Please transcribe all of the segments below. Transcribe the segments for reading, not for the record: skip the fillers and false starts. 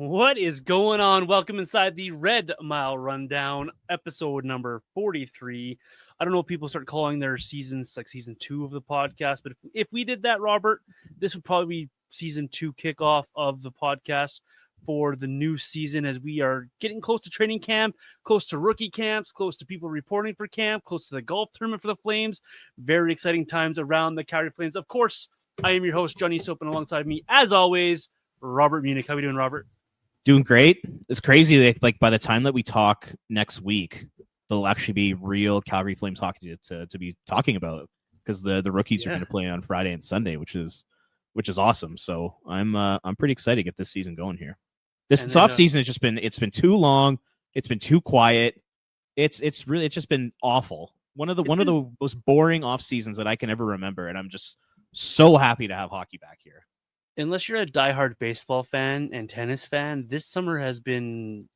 What is going on? Welcome inside the Red Mile Rundown, episode number 43. I don't know if people start calling their seasons like season 2 of the podcast, but if we did that, Robert, this would probably be season 2 kickoff of the podcast for the new season as we are getting close to training camp, close to rookie camps, close to people reporting for camp, close to the golf tournament for the Flames. Very exciting times around the Calgary Flames. Of course, I am your host, Johnny Soap, and alongside me, as always, Robert Munich. How are we doing, Robert? Doing great. It's crazy. Like by the time that we talk next week, there'll actually be real Calgary Flames hockey to be talking about because the rookies are going to play on Friday and Sunday, which is awesome. So I'm pretty excited to get this season going here. This off season has just been too long. It's been too quiet. It's just been awful. One of the most boring off seasons that I can ever remember, and I'm just so happy to have hockey back here. Unless you're a diehard baseball fan and tennis fan, this summer has been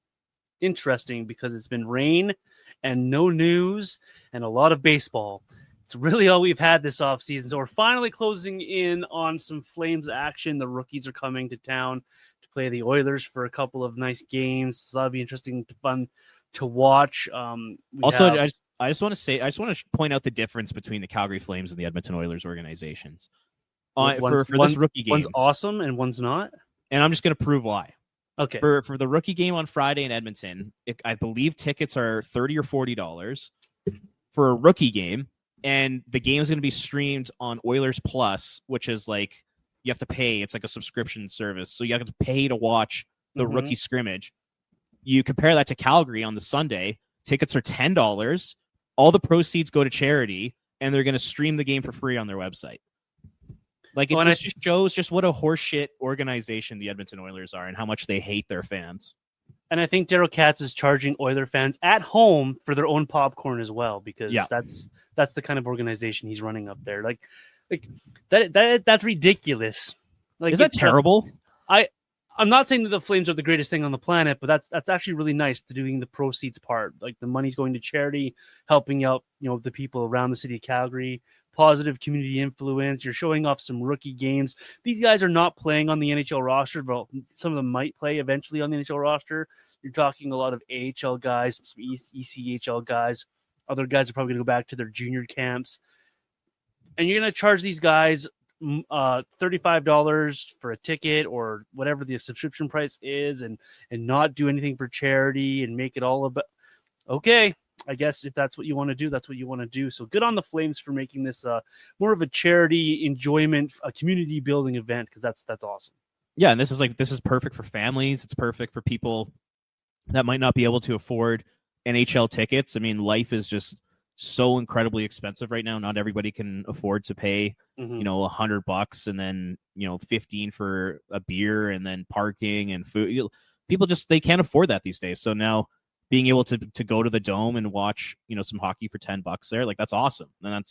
interesting because it's been rain and no news and a lot of baseball. It's really all we've had this offseason. So we're finally closing in on some Flames action. The rookies are coming to town to play the Oilers for a couple of nice games. So that'll be interesting, fun to watch. I just want to point out the difference between the Calgary Flames and the Edmonton Oilers organizations. For this rookie game. One's awesome and one's not. And I'm just going to prove why. Okay. For the rookie game on Friday in Edmonton, I believe tickets are $30 or $40 for a rookie game. And the game is going to be streamed on Oilers Plus, which is like you have to pay. It's like a subscription service. So you have to pay to watch the rookie scrimmage. You compare that to Calgary on the Sunday. Tickets are $10. All the proceeds go to charity, and they're going to stream the game for free on their website. Like, it just shows just what a horseshit organization the Edmonton Oilers are and how much they hate their fans. And I think Daryl Katz is charging Oiler fans at home for their own popcorn as well, because that's the kind of organization he's running up there. Like that's ridiculous. Like, is that terrible? I'm not saying that the Flames are the greatest thing on the planet, but that's actually really nice, to doing the proceeds part. Like, the money's going to charity, helping out, the people around the city of Calgary, positive community influence. You're showing off some rookie games. These guys are not playing on the NHL roster, but some of them might play eventually on the NHL roster. You're talking a lot of AHL guys, some ECHL guys. Other guys are probably going to go back to their junior camps. And you're going to charge these guys $35 for a ticket or whatever the subscription price is, and not do anything for charity and make it all about, okay, I guess if that's what you want to do, that's what you want to do. So good on the Flames for making this more of a charity enjoyment, a community building event, because that's awesome. Yeah, and this is perfect for families. It's perfect for people that might not be able to afford NHL tickets. I mean, life is just so incredibly expensive right now. Not everybody can afford to pay, $100 and then, 15 for a beer and then parking and food. People they can't afford that these days. So now being able to go to the Dome and watch, some hockey for $10 there, like, that's awesome. And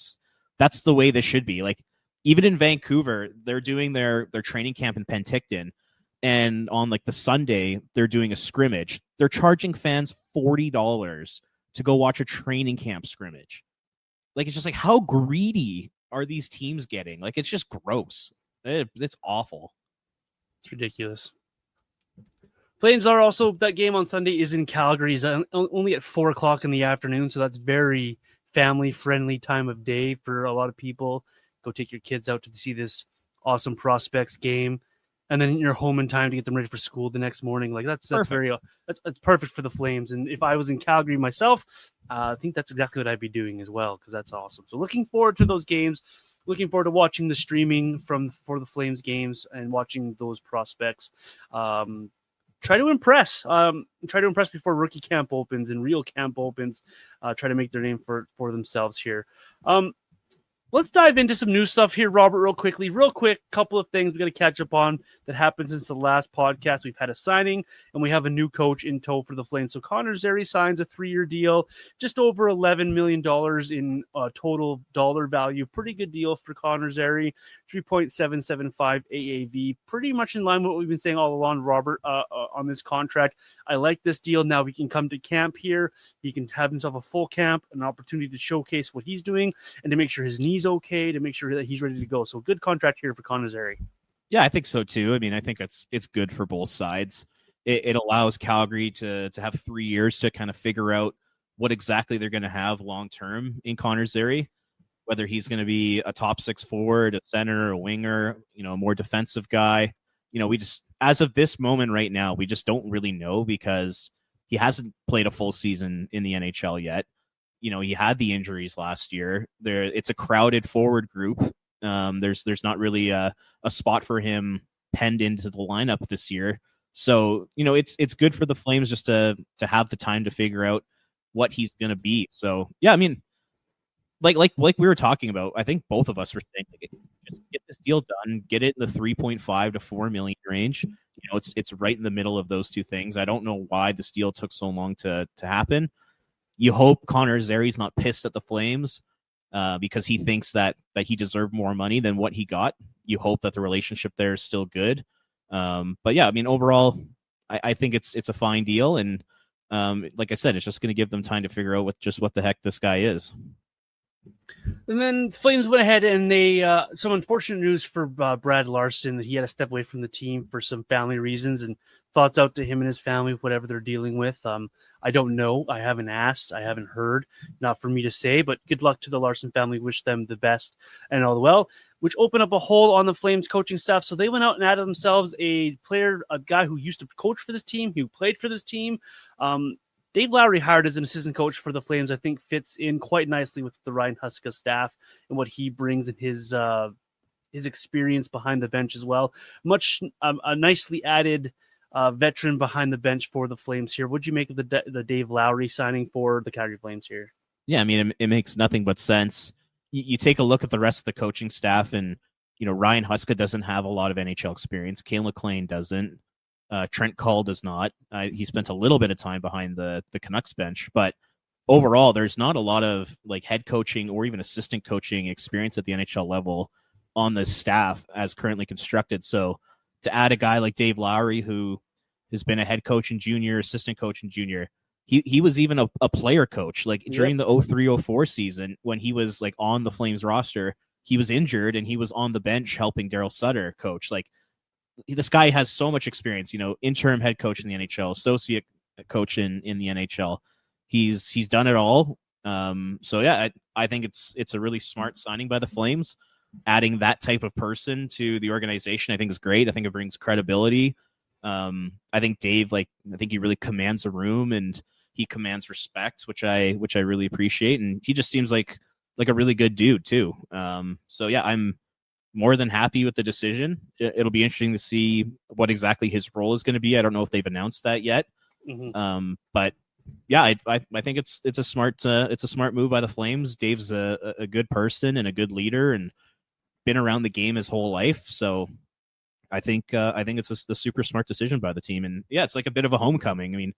that's the way this should be. Like, even in Vancouver, they're doing their training camp in Penticton, and on like the Sunday, they're doing a scrimmage. They're charging fans $40 to go watch a training camp scrimmage. Like, it's just like, how greedy are these teams getting? Like, it's just gross. It's awful. It's ridiculous. Flames are also, that game on Sunday is in Calgary. It's only at 4:00 in the afternoon, so that's very family-friendly time of day for a lot of people. Go take your kids out to see this awesome Prospects game, and then you're home in time to get them ready for school the next morning. Like, that's perfect for the Flames. And if I was in Calgary myself, I think that's exactly what I'd be doing as well, because that's awesome. So looking forward to those games. Looking forward to watching the streaming for the Flames games and watching those prospects. Try to impress. Try to impress before rookie camp opens and real camp opens. Try to make their name for themselves here. Let's dive into some new stuff here, Robert, real quick. Couple of things we got to catch up on that happened since the last podcast. We've had a signing, and we have a new coach in tow for the Flames. So Connor Zary signs a 3-year deal, just over $11 million in total dollar value. Pretty good deal for Connor Zary, 3.775 AAV. Pretty much in line with what we've been saying all along, Robert, on this contract. I like this deal. Now we can come to camp here. He can have himself a full camp, an opportunity to showcase what he's doing, and to make sure his knees okay, to make sure that he's ready to go. So good contract here for Connor Zary. Yeah, I think so too. I mean, I think it's good for both sides. it allows Calgary to have 3 years to kind of figure out what exactly they're going to have long term in Connor Zary, whether he's going to be a top 6 forward, a center, a winger, a more defensive guy. We just, as of this moment right now, we just don't really know because he hasn't played a full season in the NHL yet. He had the injuries last year. It's a crowded forward group. There's not really a spot for him penned into the lineup this year. So, it's good for the Flames just to have the time to figure out what he's going to be. So, yeah, I mean, like we were talking about, I think both of us were saying, just get this deal done, get it in the 3.5 to 4 million range. It's right in the middle of those two things. I don't know why this deal took so long to happen. You hope Connor Zary's not pissed at the Flames because he thinks that he deserved more money than what he got. You hope that the relationship there is still good. But yeah, I mean, overall, I think it's a fine deal. And like I said, it's just going to give them time to figure out what the heck this guy is. And then Flames went ahead and they some unfortunate news for Brad Larson, that he had to step away from the team for some family reasons, and thoughts out to him and his family, whatever they're dealing with. I don't know. I haven't asked. I haven't heard. Not for me to say, but good luck to the Larson family. Wish them the best and all the well, which opened up a hole on the Flames coaching staff. So they went out and added themselves a guy who used to coach for this team, who played for this team. Dave Lowry, hired as an assistant coach for the Flames, I think fits in quite nicely with the Ryan Huska staff and what he brings in his experience behind the bench as well. Much a nicely added veteran behind the bench for the Flames here. What'd you make of the Dave Lowry signing for the Calgary Flames here? Yeah, I mean, it makes nothing but sense. You take a look at the rest of the coaching staff, and Ryan Huska doesn't have a lot of NHL experience. Kane McLean doesn't. Trent Cull does not. He spent a little bit of time behind the Canucks bench, but overall, there's not a lot of head coaching or even assistant coaching experience at the NHL level on the staff as currently constructed. So to add a guy like Dave Lowry, who has been a head coach in junior, assistant coach in junior, he was even a player coach. During the 03-04 season, when he was on the Flames roster, he was injured and he was on the bench helping Daryl Sutter coach. This guy has so much experience, interim head coach in the NHL, associate coach in the NHL. He's done it all. So yeah, I think it's a really smart signing by the Flames. Adding that type of person to the organization, I think is great. I think it brings credibility. I think Dave, I think he really commands a room and he commands respect, which I really appreciate. And he just seems like a really good dude too. So yeah, I'm more than happy with the decision. It'll be interesting to see what exactly his role is going to be. I don't know if they've announced that yet. Mm-hmm. But yeah, I think it's a smart move by the Flames. Dave's a good person and a good leader and been around the game his whole life. So I think it's a super smart decision by the team. And yeah, it's like a bit of a homecoming. I mean,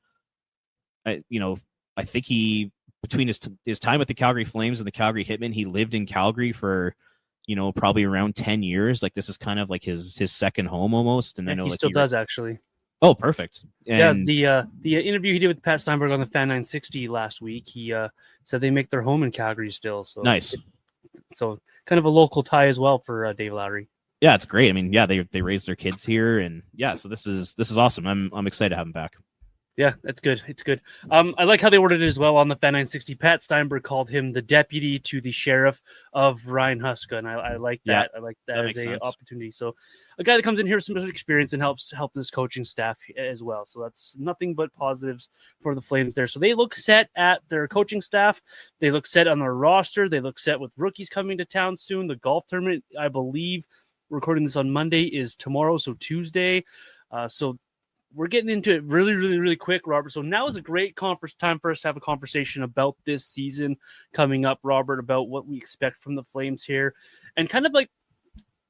I think he, between his time with the Calgary Flames and the Calgary Hitmen, he lived in Calgary for probably around 10 years. This is kind of his second home almost. And I know he still does actually. Oh, perfect. And yeah, the interview he did with Pat Steinberg on the Fan 960 last week, he said they make their home in Calgary still. So nice. So kind of a local tie as well for Dave Lowry. Yeah, it's great. I mean, yeah, they raised their kids here, and yeah, so this is awesome. I'm excited to have him back. Yeah, that's good. It's good. I like how they worded it as well on the Fan 960. Pat Steinberg called him the deputy to the sheriff of Ryan Huska, and I like that. Yeah, I like that as an opportunity. So a guy that comes in here with some experience and help this coaching staff as well. So that's nothing but positives for the Flames there. So they look set at their coaching staff. They look set on their roster. They look set with rookies coming to town soon. The golf tournament, I believe, recording this on Monday, is tomorrow, so Tuesday. So we're getting into it really, really, really quick, Robert. So now is a great time for us to have a conversation about this season coming up, Robert, about what we expect from the Flames here. And kind of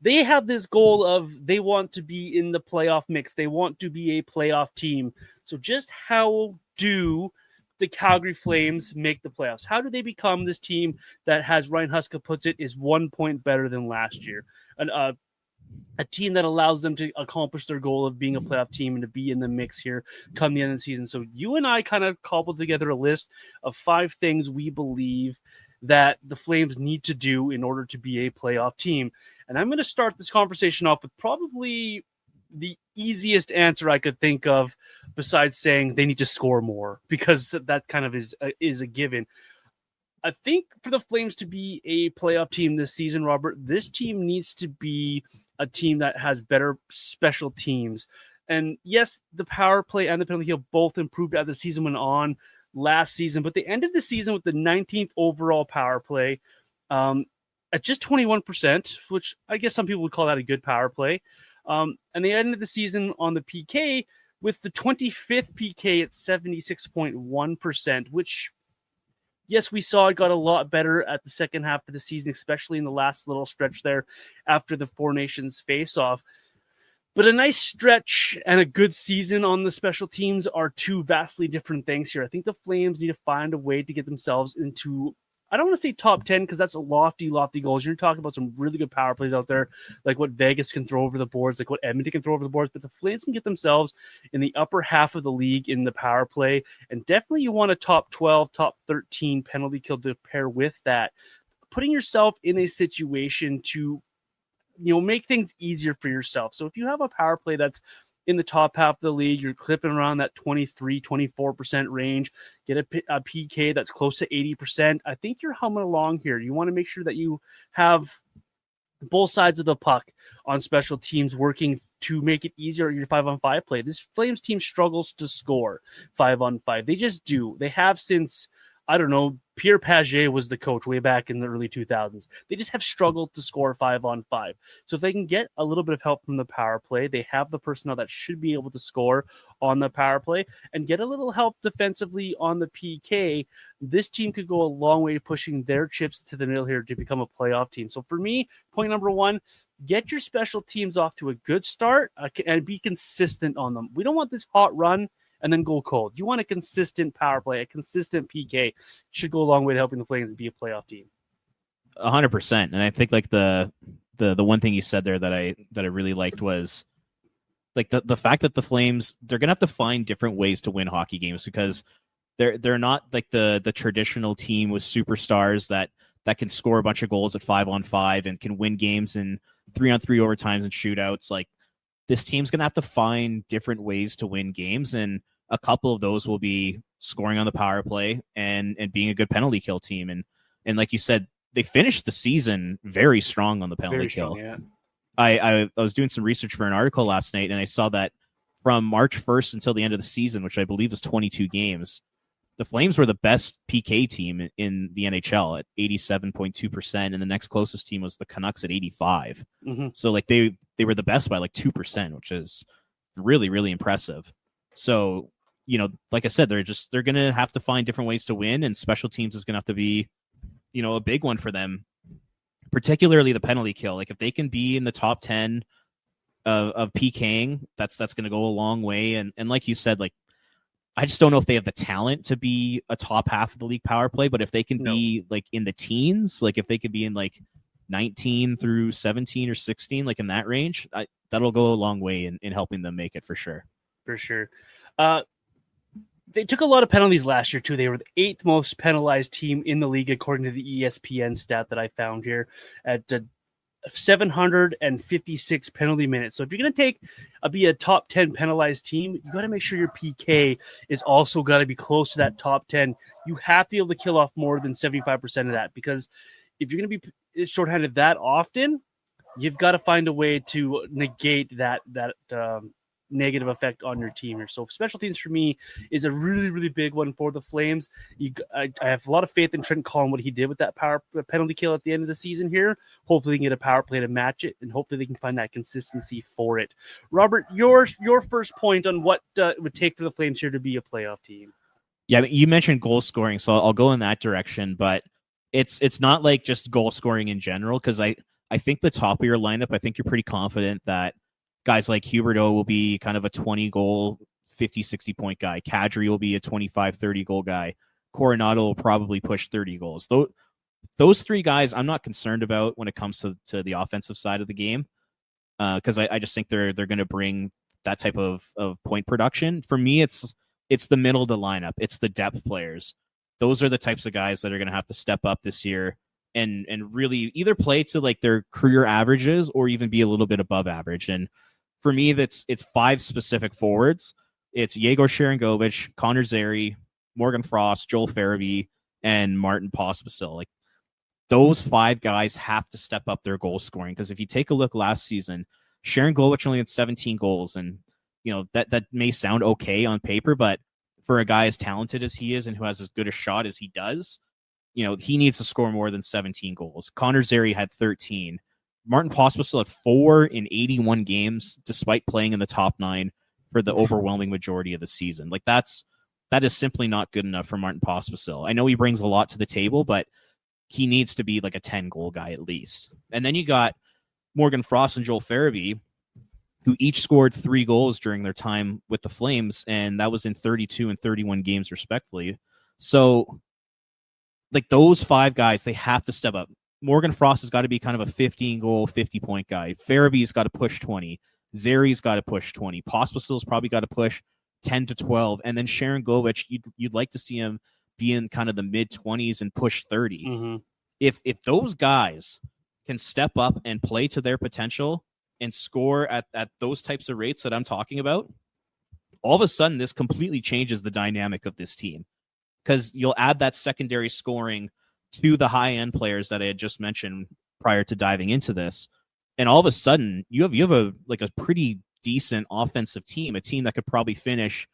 they have this goal of they want to be in the playoff mix. They want to be a playoff team. So just how do the Calgary Flames make the playoffs? How do they become this team that, as Ryan Huska puts it, is 1 point better than last year? A team that allows them to accomplish their goal of being a playoff team and to be in the mix here come the end of the season. So you and I kind of cobbled together a list of 5 things we believe that the Flames need to do in order to be a playoff team. And I'm going to start this conversation off with probably the easiest answer I could think of besides saying they need to score more, because that kind of is a given. I think for the Flames to be a playoff team this season, Robert, this team needs to be a team that has better special teams. And yes, the power play and the penalty kill both improved as the season went on last season, but they ended the season with the 19th overall power play at just 21%, which I guess some people would call that a good power play. And they ended the season on the PK with the 25th PK at 76.1%, which, yes, we saw it got a lot better at the second half of the season, especially in the last little stretch there after the Four Nations face-off. But a nice stretch and a good season on the special teams are two vastly different things here. I think the Flames need to find a way to get themselves into, I don't want to say top 10, because that's a lofty goals. You're talking about some really good power plays out there, like what Vegas can throw over the boards, like what Edmonton can throw over the boards, but the Flames can get themselves in the upper half of the league in the power play, and definitely you want a top 12, top 13 penalty kill to pair with that. Putting yourself in a situation to, make things easier for yourself. So if you have a power play that's in the top half of the league, you're clipping around that 23, 24% range, get a PK that's close to 80%. I think you're humming along here. You want to make sure that you have both sides of the puck on special teams working to make it easier in your 5-on-5 play. This Flames team struggles to score 5-on-5. They just do. They have since, I don't know, Pierre Pagé was the coach way back in the early 2000s. They just have struggled to score 5-on-5. So if they can get a little bit of help from the power play, they have the personnel that should be able to score on the power play, and get a little help defensively on the PK, this team could go a long way to pushing their chips to the middle here to become a playoff team. So for me, point number one, get your special teams off to a good start and be consistent on them. We don't want this hot run and then go cold. You want a consistent power play, a consistent PK. Should go a long way to helping the Flames be a playoff team. 100%. And I think like the one thing you said there that I really liked was like the fact that the Flames, they're gonna have to find different ways to win hockey games, because they're not like the traditional team with superstars that can score a bunch of goals at 5-on-5 and can win games in 3-on-3 overtimes and shootouts. Like, this team's going to have to find different ways to win games, and a couple of those will be scoring on the power play and being a good penalty kill team. And like you said, they finished the season very strong on the penalty kill. Yeah. I was doing some research for an article last night, and I saw that from March 1st until the end of the season, which I believe was 22 games, the Flames were the best PK team in the NHL at 87.2%, and the next closest team was the Canucks at 85. Mm-hmm. So like they were the best by like 2%, which is really, really impressive. So, like I said, they're going to have to find different ways to win, and special teams is going to have to be, a big one for them, particularly the penalty kill. Like, if they can be in the top 10 of PKing, that's going to go a long way. And like you said, like, I just don't know if they have the talent to be a top half of the league power play, but if they can be like in the teens, like if they could be in like 19 through 17 or 16, like in that range, that'll go a long way in helping them make it for sure. For sure. They took a lot of penalties last year too. They were the 8th most penalized team in the league, according to the ESPN stat that I found here, at 756 penalty minutes. So if you're going to be a top 10 penalized team, you got to make sure your PK is also got to be close to that top 10. You have to be able to kill off more than 75% of that, because if you're going to be shorthanded that often, you've got to find a way to negate that negative effect on your team here. So special teams for me is a really, really big one for the Flames. I have a lot of faith in Trent Collin, what he did with that penalty kill at the end of the season here. Hopefully they can get a power play to match it, and hopefully they can find that consistency for it. Robert, your first point on what it would take for the Flames here to be a playoff team. Yeah, you mentioned goal scoring, so I'll go in that direction, but it's not like just goal scoring in general, because I think the top of your lineup, I think you're pretty confident that guys like Huberdeau will be kind of a 20-goal, 50, 60-point guy. Kadri will be a 25, 30-goal guy. Coronado will probably push 30 goals. Those three guys I'm not concerned about when it comes to the offensive side of the game, because I just think they're going to bring that type of point production. For me, it's the middle of the lineup. It's the depth players. Those are the types of guys that are going to have to step up this year and really either play to like their career averages or even be a little bit above average. And for me, it's 5 specific forwards. It's Yegor Sharangovich, Connor Zary, Morgan Frost, Joel Farabee, and Martin Pospisil. Like, those 5 guys have to step up their goal scoring, because if you take a look last season, Sharangovich only had 17 goals, and that may sound okay on paper, but for a guy as talented as he is and who has as good a shot as he does, he needs to score more than 17 goals. Connor Zary had 13. Martin Pospisil had 4 in 81 games, despite playing in the top 9 for the overwhelming majority of the season. Like, that is simply not good enough for Martin Pospisil. I know he brings a lot to the table, but he needs to be like a 10-goal guy at least. And then you got Morgan Frost and Joel Farabee, who each scored 3 goals during their time with the Flames, and that was in 32 and 31 games respectively. So, like, those 5 guys, they have to step up. Morgan Frost has got to be kind of a 15-goal, 50-point guy. Farabee's got to push 20. Zary's got to push 20. Pospisil's probably got to push 10 to 12. And then Sharangovich, you'd like to see him be in kind of the mid-20s and push 30. Mm-hmm. If those guys can step up and play to their potential and score at those types of rates that I'm talking about, all of a sudden this completely changes the dynamic of this team, because you'll add that secondary scoring to the high-end players that I had just mentioned prior to diving into this, and all of a sudden you have a pretty decent offensive team, a team that could probably finish,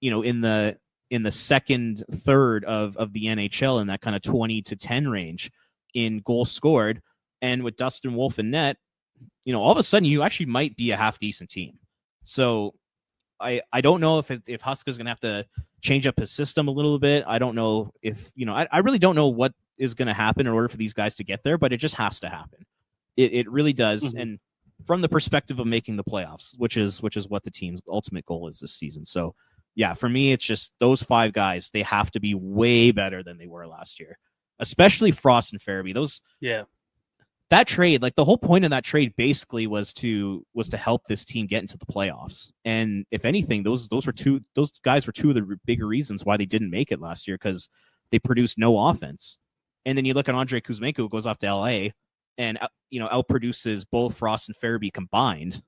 in the second third of the NHL in that kind of 20 to 10 range in goals scored. And with Dustin Wolf in net, all of a sudden you actually might be a half decent team. So I don't know if Huska's going to have to change up his system a little bit. I don't know if, I really don't know what is going to happen in order for these guys to get there, but it just has to happen. It really does. Mm-hmm. And from the perspective of making the playoffs, which is what the team's ultimate goal is this season. So yeah, for me, it's just those 5 guys, they have to be way better than they were last year, especially Frost and Farabee. That trade, like, the whole point of that trade basically was to help this team get into the playoffs. And if anything, those guys were 2 of the bigger reasons why they didn't make it last year, because they produced no offense. And then you look at Andrei Kuzmenko, who goes off to LA and outproduces both Frost and Farabee combined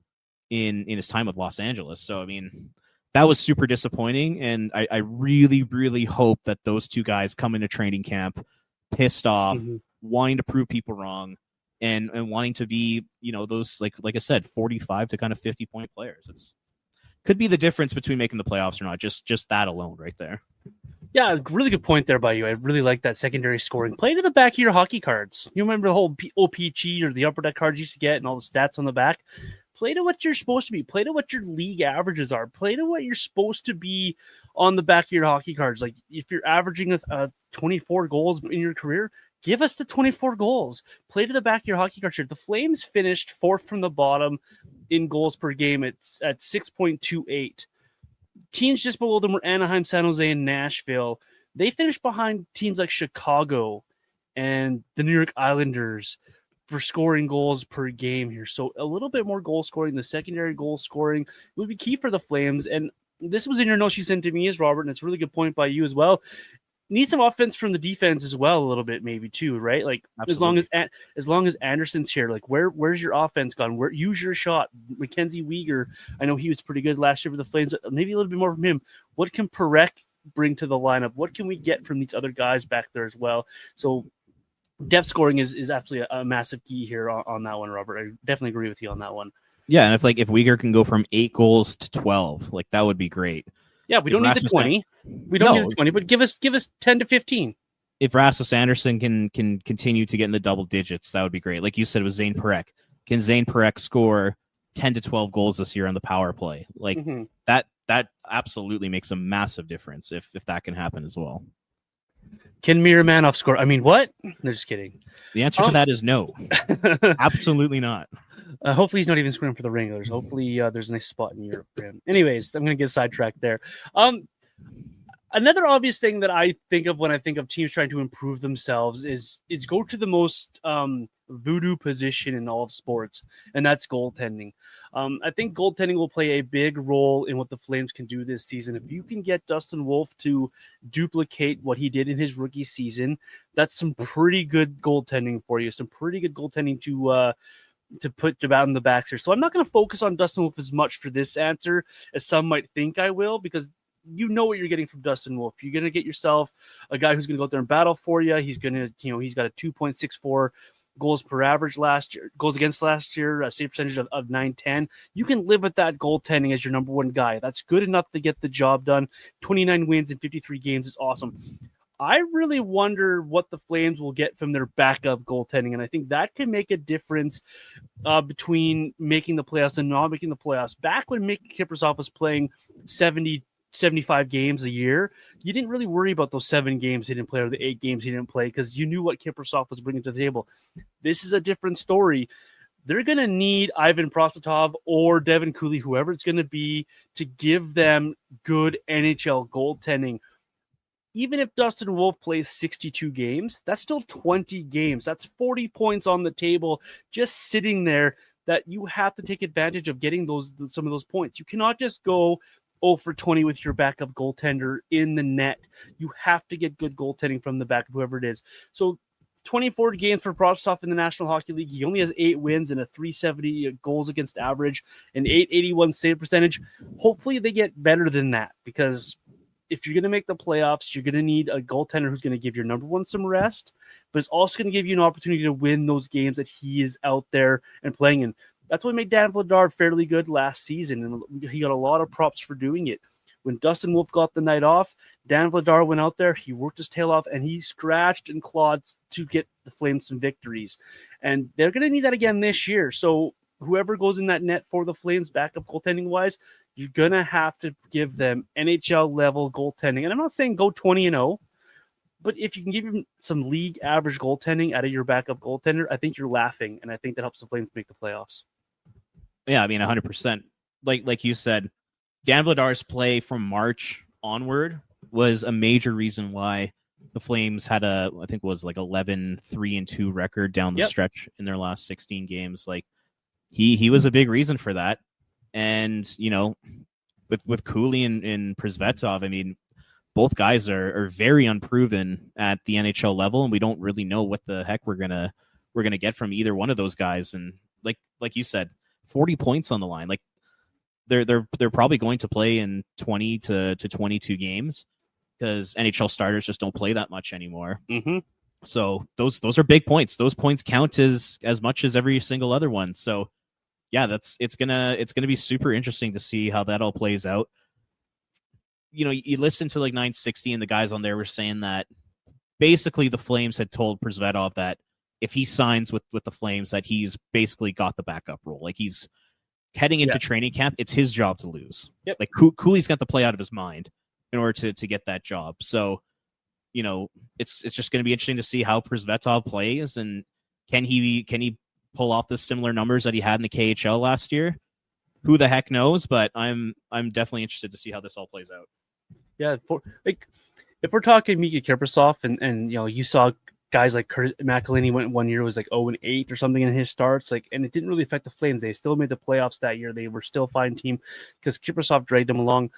in his time with Los Angeles. So I mean, that was super disappointing, and I really, really hope that those 2 guys come into training camp pissed off, mm-hmm. wanting to prove people wrong, and wanting to be, those, like I said, 45 to kind of 50-point players. It's could be the difference between making the playoffs or not. Just that alone right there. Yeah, really good point there by you. I really like that secondary scoring. Play to the back of your hockey cards. You remember the whole OPG or the upper deck cards you used to get and all the stats on the back? Play to what you're supposed to be. Play to what your league averages are. Play to what you're supposed to be on the back of your hockey cards. Like, if you're averaging 24 goals in your career, give us the 24 goals. Play to the back of your hockey card. The Flames finished 4th from the bottom in goals per game at 6.28. Teams just below them were Anaheim, San Jose, and Nashville. They finished behind teams like Chicago and the New York Islanders for scoring goals per game here. So a little bit more goal scoring, the secondary goal scoring would be key for the Flames. And this was in your notes you sent to me as Robert, and it's a really good point by you as well. Need some offense from the defense as well, a little bit maybe too, right? Like, absolutely. as long as Anderson's here, like, where's your offense gone? Use your shot. Mackenzie Weegar, I know he was pretty good last year for the Flames. Maybe a little bit more from him. What can Parekh bring to the lineup? What can we get from these other guys back there as well? So depth scoring is absolutely a massive key here on that one, Robert. I definitely agree with you on that one. Yeah, and if Weegar can go from 8 goals to 12, like, that would be great. Yeah, we don't need the 20. We don't need the 20, but give us 10 to 15. If Rasmus Anderson can continue to get in the double digits, that would be great. Like you said with Zane Parekh. Can Zane Parekh score 10 to 12 goals this year on the power play? Like, mm-hmm. that absolutely makes a massive difference if that can happen as well. Can Miromanov score? I mean, what? No, just kidding. The answer to that is no. Absolutely not. Hopefully he's not even scoring for the Wranglers. Hopefully there's a nice spot in Europe for him. Anyways, I'm going to get sidetracked there. Another obvious thing that I think of when I think of teams trying to improve themselves is go to the most voodoo position in all of sports, and that's goaltending. I think goaltending will play a big role in what the Flames can do this season. If you can get Dustin Wolf to duplicate what he did in his rookie season, that's some pretty good goaltending for you. Some pretty good goaltending to to put the bat in the backs here. So I'm not going to focus on Dustin Wolf as much for this answer as some might think I will, because you know what you're getting from Dustin Wolf. You're going to get yourself a guy who's going to go out there and battle for you. He's going to, he's got a 2.64 goals per average goals against last year, a save percentage of 910. You can live with that goaltending as your number one guy. That's good enough to get the job done. 29 wins in 53 games is awesome. I really wonder what the Flames will get from their backup goaltending, and I think that can make a difference between making the playoffs and not making the playoffs. Back when Mickey Kiprusoff was playing 75 games a year, you didn't really worry about those 7 games he didn't play or the 8 games he didn't play because you knew what Kiprusoff was bringing to the table. This is a different story. They're going to need Ivan Prosvetov or Devin Cooley, whoever it's going to be, to give them good NHL goaltending. Even if Dustin Wolf plays 62 games, that's still 20 games. That's 40 points on the table just sitting there that you have to take advantage of getting some of those points. You cannot just go 0 for 20 with your backup goaltender in the net. You have to get good goaltending from the backup, whoever it is. So 24 games for Prosvetov in the National Hockey League. He only has 8 wins and a 370 goals against average, an 881 save percentage. Hopefully they get better than that, because if you're going to make the playoffs, you're going to need a goaltender who's going to give your number one some rest, but it's also going to give you an opportunity to win those games that he is out there and playing in. That's what made Dan Vladar fairly good last season, and he got a lot of props for doing it. When Dustin Wolf got the night off, Dan Vladar went out there, he worked his tail off, and he scratched and clawed to get the Flames some victories. And they're going to need that again this year. So whoever goes in that net for the Flames, backup goaltending-wise, you're going to have to give them NHL-level goaltending. And I'm not saying go 20-0, but if you can give them some league average goaltending out of your backup goaltender, I think you're laughing, and I think that helps the Flames make the playoffs. Yeah, I mean, 100%. Like you said, Dan Vladar's play from March onward was a major reason why the Flames had I think it was like 11-3-2 record down the stretch in their last 16 games. Like he was a big reason for that. And, with Cooley and Prosvetov, I mean, both guys are very unproven at the NHL level, and we don't really know what the heck we're gonna get from either one of those guys. And like you said, 40 points on the line. Like they're probably going to play in 20 to 22 games because NHL starters just don't play that much anymore. Mm-hmm. So those are big points. Those points count as much as every single other one. So yeah, it's gonna be super interesting to see how that all plays out. You listen to like 960 and the guys on there were saying that basically the Flames had told Prosvetov that if he signs with the Flames, that he's basically got the backup role. Like he's heading into training camp, it's his job to lose. Yep. Like Cooley's got to play out of his mind in order to get that job. So, it's just going to be interesting to see how Prosvetov plays, and can he pull off the similar numbers that he had in the KHL last year? Who the heck knows? But I'm definitely interested to see how this all plays out. Yeah, if we're talking Miikka Kiprusoff, and you saw guys like Kurt McElhinney went 1 year was like 0-8 or something in his starts, and it didn't really affect the Flames. They still made the playoffs that year. They were still a fine team because Kiprusoff dragged them along.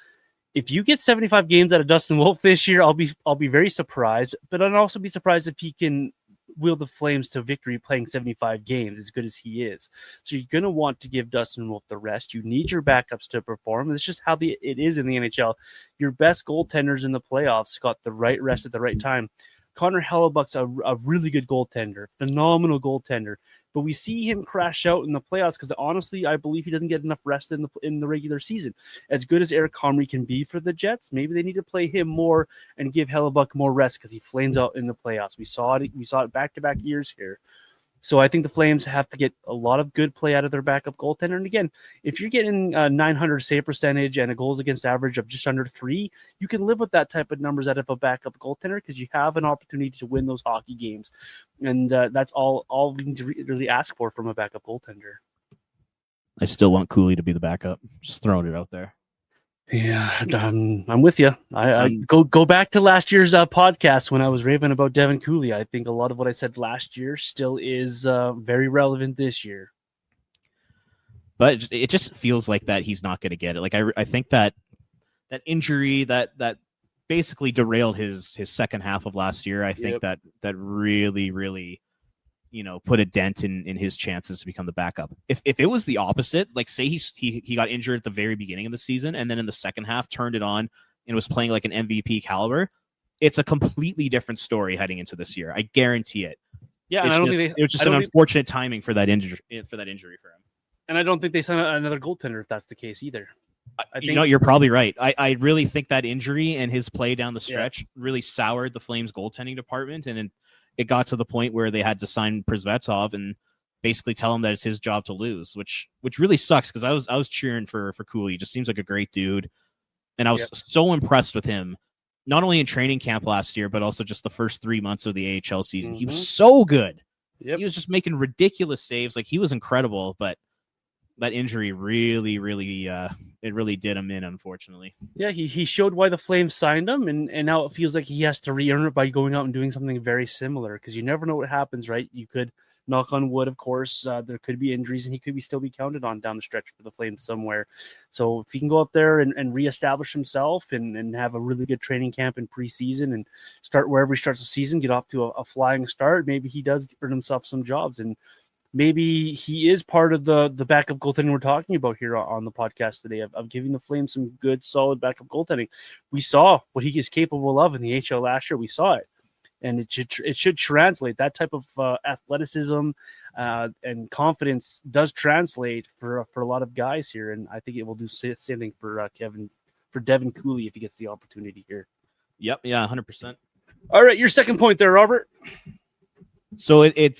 If you get 75 games out of Dustin Wolf this year, I'll be very surprised. But I'd also be surprised if he can will the Flames to victory playing 75 games as good as he is. So you're going to want to give Dustin Wolf the rest. You need your backups to perform. It's just how it is in the NHL. Your best goaltenders in the playoffs got the right rest at the right time. Connor Hellebuck's a really good goaltender, phenomenal goaltender, but we see him crash out in the playoffs because honestly, I believe he doesn't get enough rest in the regular season. As good as Eric Comrie can be for the Jets, maybe they need to play him more and give Hellebuck more rest because he flames out in the playoffs. We saw it back-to-back years here. So I think the Flames have to get a lot of good play out of their backup goaltender. And again, if you're getting a 900 save percentage and a goals against average of just under 3, you can live with that type of numbers out of a backup goaltender because you have an opportunity to win those hockey games. And that's all we need to really ask for from a backup goaltender. I still want Cooley to be the backup. Just throwing it out there. Yeah, I'm with you. I go back to last year's podcast when I was raving about Devin Cooley. I think a lot of what I said last year still is very relevant this year. But it just feels like that he's not going to get it. Like I think that injury that basically derailed his second half of last year. I think that really put a dent in his chances to become the backup. If it was the opposite, like say he got injured at the very beginning of the season and then in the second half turned it on and was playing like an MVP caliber, it's a completely different story heading into this year. I guarantee it. Yeah, and it was just an unfortunate timing for that injury for him. And I don't think they signed another goaltender if that's the case either. I think you're probably right. I really think that injury and his play down the stretch really soured the Flames goaltending department, and it got to the point where they had to sign Prisvetov and basically tell him that it's his job to lose, which really sucks because I was cheering for Cooley. He just seems like a great dude, and I was so impressed with him, not only in training camp last year, but also just the first 3 months of the AHL season. He was so good. Yep. He was just making ridiculous saves. Like, he was incredible, but that injury really it really did him in, unfortunately. Yeah, he showed why the Flames signed him, and now it feels like he has to re-earn it by going out and doing something very similar, because you never know what happens, right? You could, knock on wood, of course, there could be injuries, and he could still be counted on down the stretch for the Flames somewhere. So if he can go up there and reestablish himself and have a really good training camp in preseason and start wherever he starts the season, get off to a flying start, maybe he does earn himself some jobs, and maybe he is part of the backup goaltending we're talking about here on the podcast today of giving the Flames some good, solid backup goaltending. We saw what he is capable of in the HL last year. We saw it, and it should translate. That type of athleticism and confidence does translate for a lot of guys here, and I think it will do the same thing for Devin Cooley if he gets the opportunity here. Yep, yeah, 100%. All right, your second point there, Robert. So it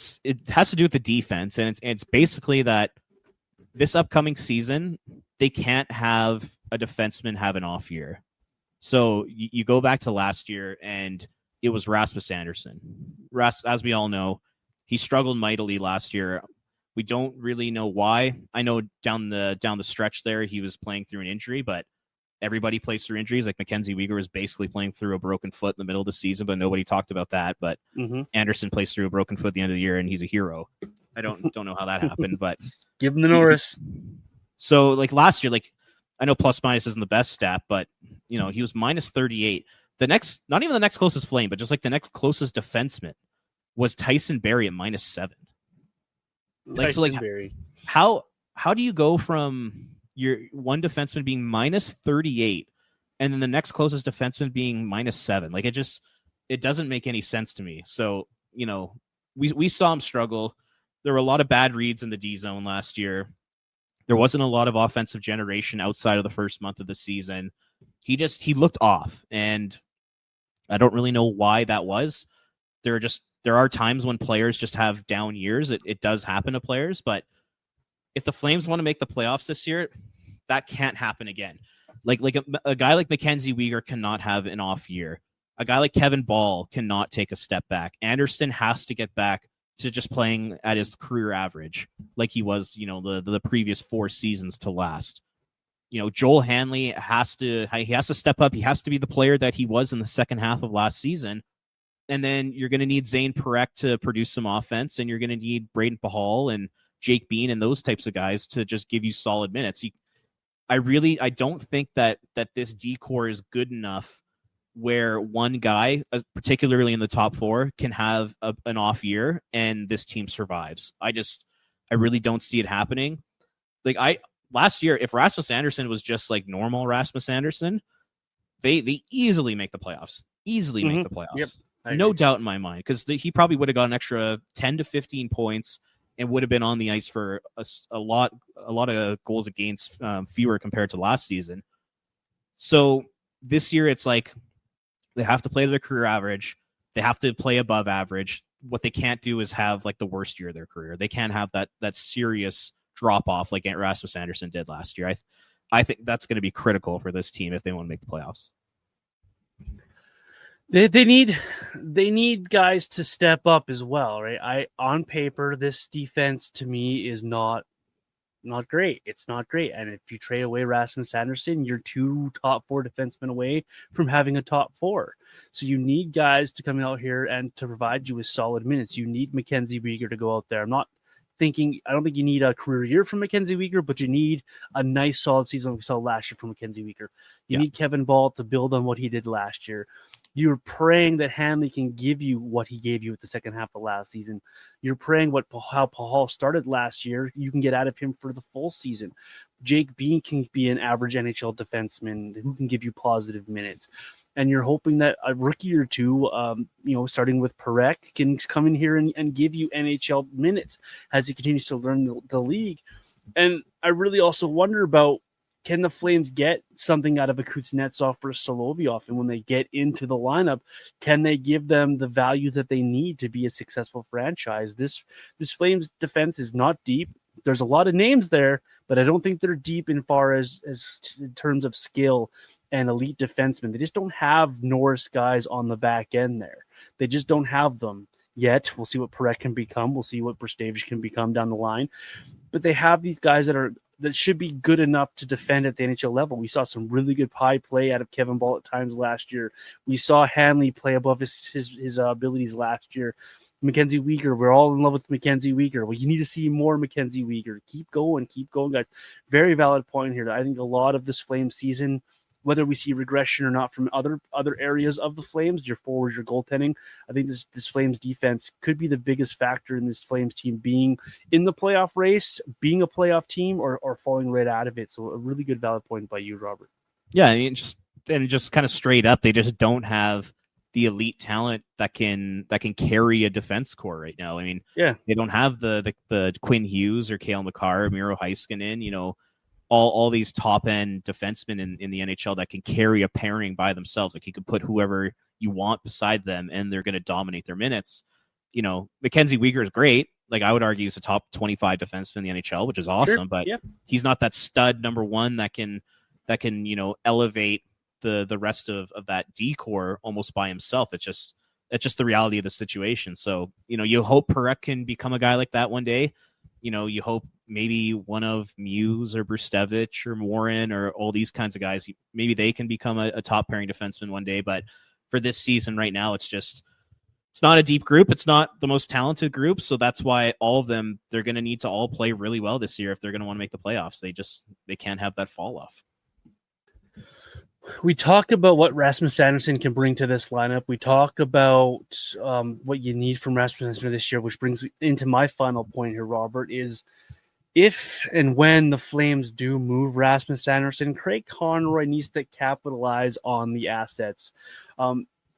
has to do with the defense, and it's basically that this upcoming season they can't have a defenseman have an off year. So you go back to last year, and it was Rasmus Andersson. As we all know, he struggled mightily last year. We don't really know why. I know down the stretch there he was playing through an injury, but everybody plays through injuries. Like Mackenzie Weegar was basically playing through a broken foot in the middle of the season, but nobody talked about that. But Anderson plays through a broken foot at the end of the year, and he's a hero. I don't know how that happened, but give him the Norris. So like last year, like I know plus minus isn't the best stat, but he was minus 38. Not even the next closest Flame, but just like the next closest defenseman was Tyson Barrie at minus 7. Barrie. How do you go from your one defenseman being minus 38 and then the next closest defenseman being minus 7? Like, it doesn't make any sense to me. So, we saw him struggle. There were a lot of bad reads in the D zone last year. There wasn't a lot of offensive generation outside of the first month of the season. He looked off, and I don't really know why that was. There are times when players just have down years. It does happen to players, but if the Flames want to make the playoffs this year, that can't happen again. Like a guy like Mackenzie Weegar cannot have an off year. A guy like Kevin Ball cannot take a step back. Anderson has to get back to just playing at his career average, like he was, the previous 4 seasons to last. Joel Hanley has to step up. He has to be the player that he was in the second half of last season. And then you're going to need Zane Parekh to produce some offense, and you're going to need Braden Pahal and Jake Bean and those types of guys to just give you solid minutes. I don't think that this D-core is good enough where one guy, particularly in the top 4, can have an off year and this team survives. I really don't see it happening. Last year, if Rasmus Andersson was just like normal Rasmus Andersson, they easily make the playoffs. Make the playoffs. Yep. No doubt in my mind, because he probably would have got an extra 10 to 15 points and would have been on the ice for a lot of goals against, fewer compared to last season. So this year, it's like they have to play to their career average. They have to play above average. What they can't do is have like the worst year of their career. They can't have that serious drop off like Rasmus Andersson did last year. I think that's going to be critical for this team if they want to make the playoffs. They need guys to step up as well, right? On paper, this defense to me is not great. It's not great. And if you trade away Rasmus Andersson, you're 2 top 4 defensemen away from having a top 4. So you need guys to come out here and to provide you with solid minutes. You need Mackenzie Weegar to go out there. I don't think you need a career year from Mackenzie Weegar, but you need a nice solid season like we saw last year from Mackenzie Weegar. You need Kevin Ball to build on what he did last year. You're praying that Hanley can give you what he gave you at the second half of last season. You're praying how Pahal started last year, you can get out of him for the full season. Jake Bean can be an average NHL defenseman who can give you positive minutes. And you're hoping that a rookie or two, starting with Parekh, can come in here and give you NHL minutes as he continues to learn the league. And I really also wonder about, can the Flames get something out of a Kuznetsov or a Solovyov? And when they get into the lineup, can they give them the value that they need to be a successful franchise? This Flames defense is not deep. There's a lot of names there, but I don't think they're deep in far as in terms of skill and elite defensemen. They just don't have Norris guys on the back end there. They just don't have them yet. We'll see what Parekh can become. We'll see what Brstavich can become down the line. But they have these guys that should be good enough to defend at the NHL level. We saw some really good pie play out of Kevin Ball at times last year. We saw Hanley play above his abilities last year. Mackenzie Weegar, we're all in love with Mackenzie Weegar. Well, you need to see more Mackenzie Weegar. Keep going, guys. Very valid point here. I think a lot of this Flames season, whether we see regression or not from other areas of the Flames, your forwards, your goaltending, I think this Flames defense could be the biggest factor in this Flames team being in the playoff race, being a playoff team, or falling right out of it. So a really good valid point by you, Robert. Yeah, I mean, just kind of straight up, they just don't have the elite talent that can carry a defense core right now. I mean, yeah, they don't have the Quinn Hughes or Cale Makar, Miro Heiskanen, all these top end defensemen in the NHL that can carry a pairing by themselves. Like, you can put whoever you want beside them and they're going to dominate their minutes. Mackenzie Weegar is great. Like, I would argue he's a top 25 defenseman in the NHL, which is awesome, sure, but yeah, he's not that stud number one that can elevate the rest of that D-core almost by himself. It's just the reality of the situation. So, you hope Parekh can become a guy like that one day. You hope maybe one of Muse or Brstavich or Warren or all these kinds of guys, maybe they can become a top pairing defenseman one day. But for this season right now, it's not a deep group. It's not the most talented group. So that's why all of them, they're going to need to all play really well this year if they're going to want to make the playoffs. They can't have that fall off. We talk about what Rasmus Andersson can bring to this lineup. We talk about what you need from Rasmus Andersson this year, which brings me into my final point here, Robert, is if and when the Flames do move Rasmus Andersson, Craig Conroy needs to capitalize on the assets.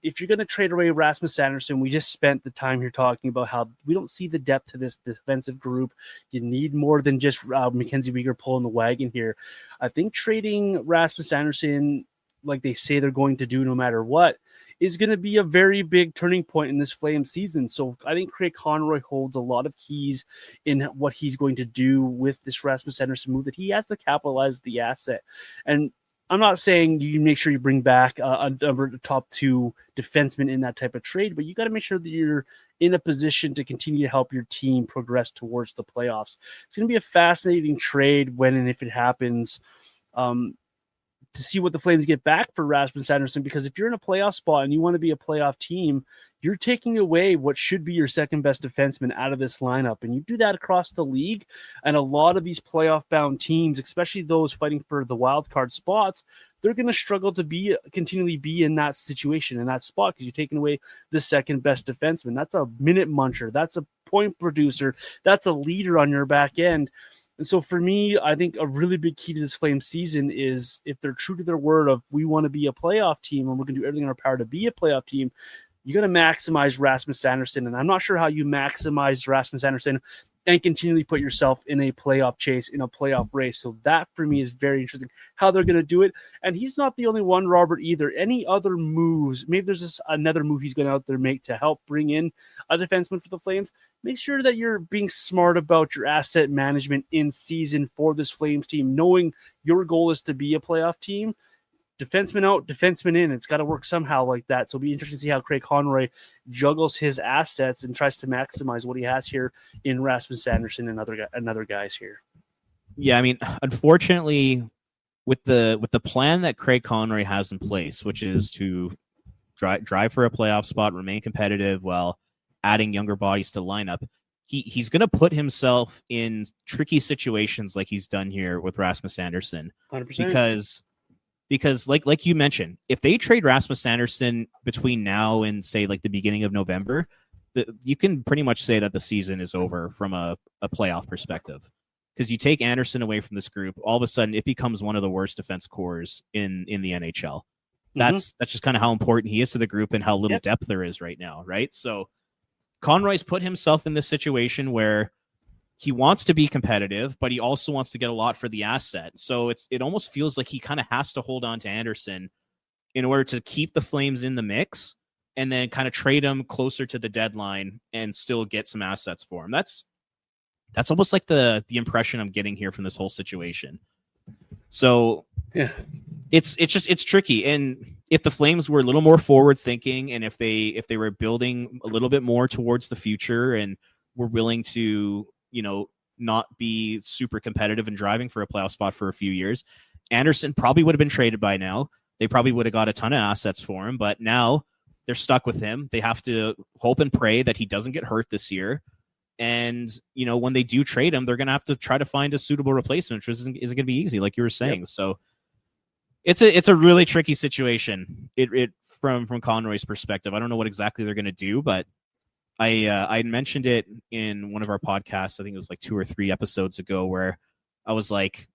If you're going to trade away Rasmus Andersson, we just spent the time here talking about how we don't see the depth to this defensive group. You need more than just Mackenzie Weegar pulling the wagon here. I think trading Rasmus Andersson, like they say they're going to do no matter what, is going to be a very big turning point in this Flames season. So I think Craig Conroy holds a lot of keys in what he's going to do with this Rasmus Andersson move, that he has to capitalize the asset. And I'm not saying you make sure you bring back a top two defenseman in that type of trade, but you got to make sure that you're in a position to continue to help your team progress towards the playoffs. It's going to be a fascinating trade when and if it happens, to see what the Flames get back for Rasmus Andersson, because if you're in a playoff spot and you want to be a playoff team, you're taking away what should be your second best defenseman out of this lineup. And you do that across the league. And a lot of these playoff bound teams, especially those fighting for the wild card spots, they're going to struggle to continually be in that situation, in that spot, because you're taking away the second best defenseman. That's a minute muncher. That's a point producer. That's a leader on your back end. And so for me, I think a really big key to this Flames season is, if they're true to their word of we want to be a playoff team and we're going to do everything in our power to be a playoff team, you got to maximize Rasmus Andersson. And I'm not sure how you maximize Rasmus Andersson and continually put yourself in a playoff chase, in a playoff race. So that for me is very interesting how they're going to do it. And he's not the only one, Robert, either. Any other moves, maybe there's another move he's going to out there make to help bring in a defenseman for the Flames. Make sure that you're being smart about your asset management in season for this Flames team, knowing your goal is to be a playoff team. Defenseman out, defenseman in. It's got to work somehow like that. So it'll be interesting to see how Craig Conroy juggles his assets and tries to maximize what he has here in Rasmus Andersson and other guys here. Yeah, I mean, unfortunately, with the plan that Craig Conroy has in place, which is to drive for a playoff spot, remain competitive while adding younger bodies to lineup, he's going to put himself in tricky situations like he's done here with Rasmus Andersson. 100%. Because because like you mentioned, if they trade Rasmus Andersson between now and say like the beginning of November, you can pretty much say that the season is over from a playoff perspective. Because you take Andersson away from this group, all of a sudden it becomes one of the worst defense cores in the NHL. That's just kind of how important he is to the group and how little depth there is right now, right? So Conroy's put himself in this situation where he wants to be competitive, but he also wants to get a lot for the asset. So it almost feels like he kind of has to hold on to Andersson in order to keep the Flames in the mix and then kind of trade him closer to the deadline and still get some assets for him. That's almost like the impression I'm getting here from this whole situation. So yeah, it's tricky. And if the Flames were a little more forward thinking, and if they were building a little bit more towards the future and were willing to, not be super competitive and driving for a playoff spot for a few years, Andersson probably would have been traded by now. They probably would have got a ton of assets for him, but now they're stuck with him. They have to hope and pray that he doesn't get hurt this year. And, when they do trade him, they're going to have to try to find a suitable replacement, which isn't going to be easy, like you were saying. Yep. So it's a really tricky situation from Conroy's perspective. I don't know what exactly they're going to do, but I mentioned it in one of our podcasts. I think it was like 2 or 3 episodes ago, where I was like,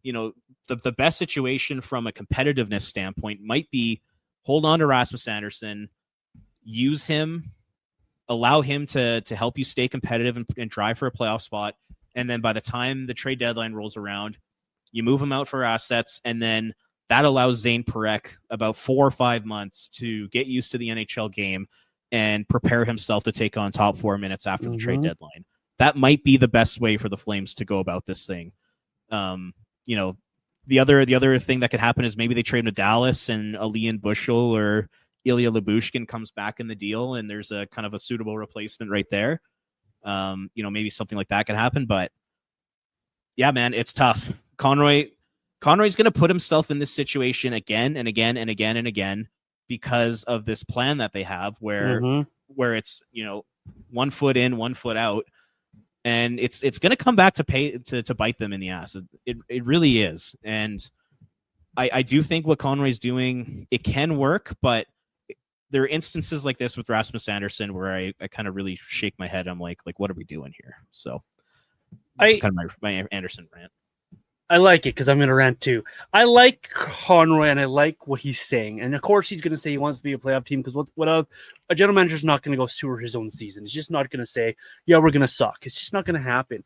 the best situation from a competitiveness standpoint might be hold on to Rasmus Andersson, use him, allow him to help you stay competitive and drive for a playoff spot. And then by the time the trade deadline rolls around, you move him out for assets. And then that allows Zane Parekh about 4 or 5 months to get used to the NHL game and prepare himself to take on top 4 minutes after the trade deadline. That might be the best way for the Flames to go about this thing. The other thing that could happen is maybe they trade him to Dallas and a Leon Bushel or Ilya Lyubushkin comes back in the deal, and there's a kind of a suitable replacement right there. Maybe something like that could happen, but yeah, man, it's tough. Conroy's going to put himself in this situation again and again and again and again because of this plan that they have where it's, 1 foot in, 1 foot out. And it's going to come back to bite them in the ass. It really is. And I do think what Conroy's doing, it can work, but there are instances like this with Rasmus Andersson where I kind of really shake my head. I'm like, what are we doing here? So that's kind of my Andersson rant. I like it because I'm going to rant too. I like Conroy and I like what he's saying. And of course, he's going to say he wants to be a playoff team because what a general manager is not going to go sewer his own season. He's just not going to say, yeah, we're going to suck. It's just not going to happen.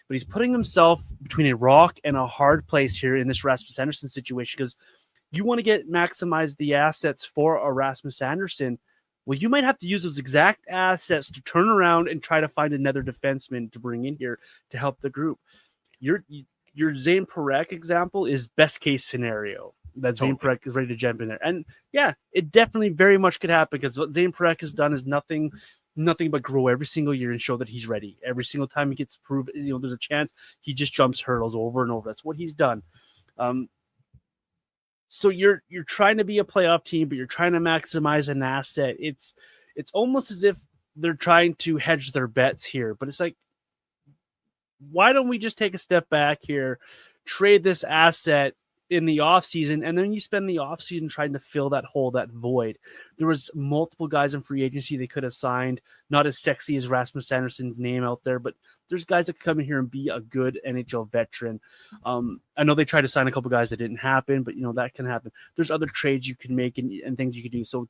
But he's putting himself between a rock and a hard place here in this Rasmus Andersson situation because you want to maximize the assets for a Rasmus Andersson. Well, you might have to use those exact assets to turn around and try to find another defenseman to bring in here to help the group. Your Zane Parekh example is best case scenario that Zane Parekh is ready to jump in there. And yeah, it definitely very much could happen because what Zane Parekh has done is nothing but grow every single year and show that he's ready. Every single time he gets proved, there's a chance he just jumps hurdles over and over. That's what he's done. So you're trying to be a playoff team, but you're trying to maximize an asset. It's almost as if they're trying to hedge their bets here, but it's like, why don't we just take a step back here, trade this asset in the offseason, and then you spend the offseason trying to fill that hole, that void. There was multiple guys in free agency they could have signed, not as sexy as Rasmus Andersson's name out there, but there's guys that could come in here and be a good NHL veteran. I know they tried to sign a couple guys that didn't happen, but that can happen. There's other trades you can make and things you can do. So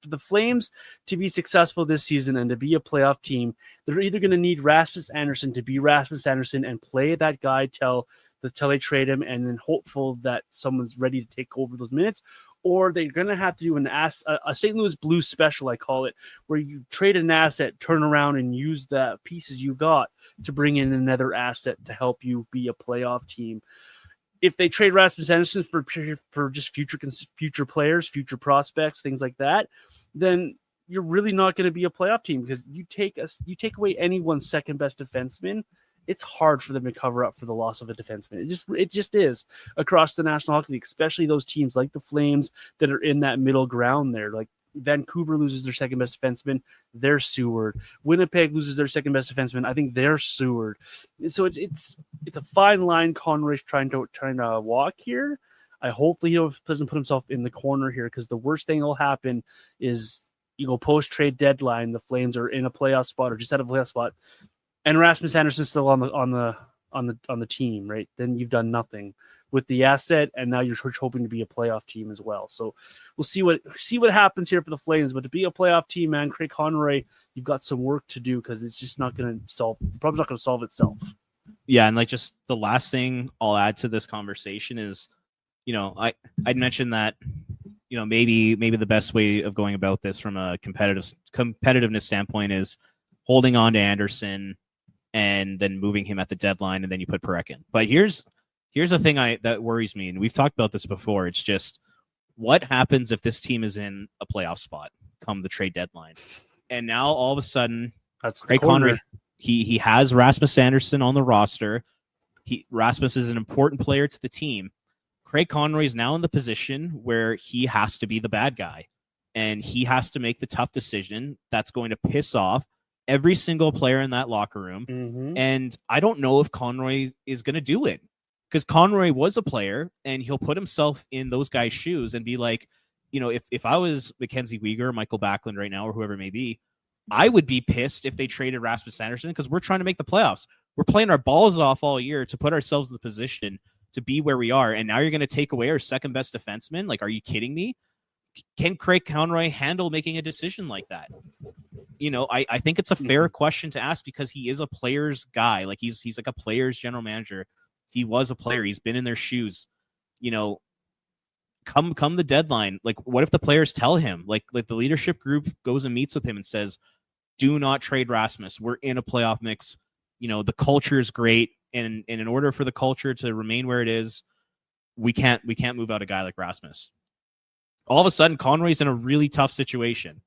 for the Flames to be successful this season and to be a playoff team, they're either going to need Rasmus Andersson to be Rasmus Andersson and play that guy till they trade him and then hopeful that someone's ready to take over those minutes, or they're going to have to do a St. Louis Blues special, I call it, where you trade an asset, turn around and use the pieces you got to bring in another asset to help you be a playoff team. If they trade Rasmus Andersson for just future players, future prospects, things like that, then you're really not going to be a playoff team because you take away anyone's second best defenseman. It's hard for them to cover up for the loss of a defenseman. It just is across the National Hockey League, especially those teams like the Flames that are in that middle ground there. Like Vancouver loses their second best defenseman, they're sewered. Winnipeg loses their second best defenseman, I think they're sewered. So it's a fine line Conroy's trying to walk here. I hopefully he doesn't put himself in the corner here, because the worst thing that'll happen is you go post trade deadline, the Flames are in a playoff spot or just out of a playoff spot, and Rasmus Anderson's still on the team, right? Then you've done nothing with the asset, and now you're hoping to be a playoff team as well. So we'll see what happens here for the Flames. But to be a playoff team, man, Craig Conroy, you've got some work to do, because it's just not going to solve. The problem's not going to solve itself. Yeah, and like just the last thing I'll add to this conversation is, I'd mentioned that, maybe the best way of going about this from a competitiveness standpoint is holding on to Anderson and then moving him at the deadline, and then you put Perek in. But here's the thing that worries me, and we've talked about this before. It's just, what happens if this team is in a playoff spot come the trade deadline, and now all of a sudden, that's Craig Conroy, he has Rasmus Anderson on the roster. Rasmus is an important player to the team. Craig Conroy is now in the position where he has to be the bad guy, and he has to make the tough decision that's going to piss off every single player in that locker room. Mm-hmm. And I don't know if Conroy is going to do it, because Conroy was a player, and he'll put himself in those guys' shoes and be like, if I was Mackenzie Weegar, Michael Backlund right now, or whoever it may be, I would be pissed if they traded Rasmus Anderson, because we're trying to make the playoffs. We're playing our balls off all year to put ourselves in the position to be where we are. And now you're going to take away our second best defenseman? Like, are you kidding me? Can Craig Conroy handle making a decision like that? I think it's a fair question to ask, because he is a player's guy. Like, he's like a player's general manager. He was a player. He's been in their shoes. Come the deadline. Like, what if the players tell him, like the leadership group goes and meets with him and says, do not trade Rasmus. We're in a playoff mix. The culture is great. And in order for the culture to remain where it is, we can't move out a guy like Rasmus. All of a sudden, Conroy's in a really tough situation.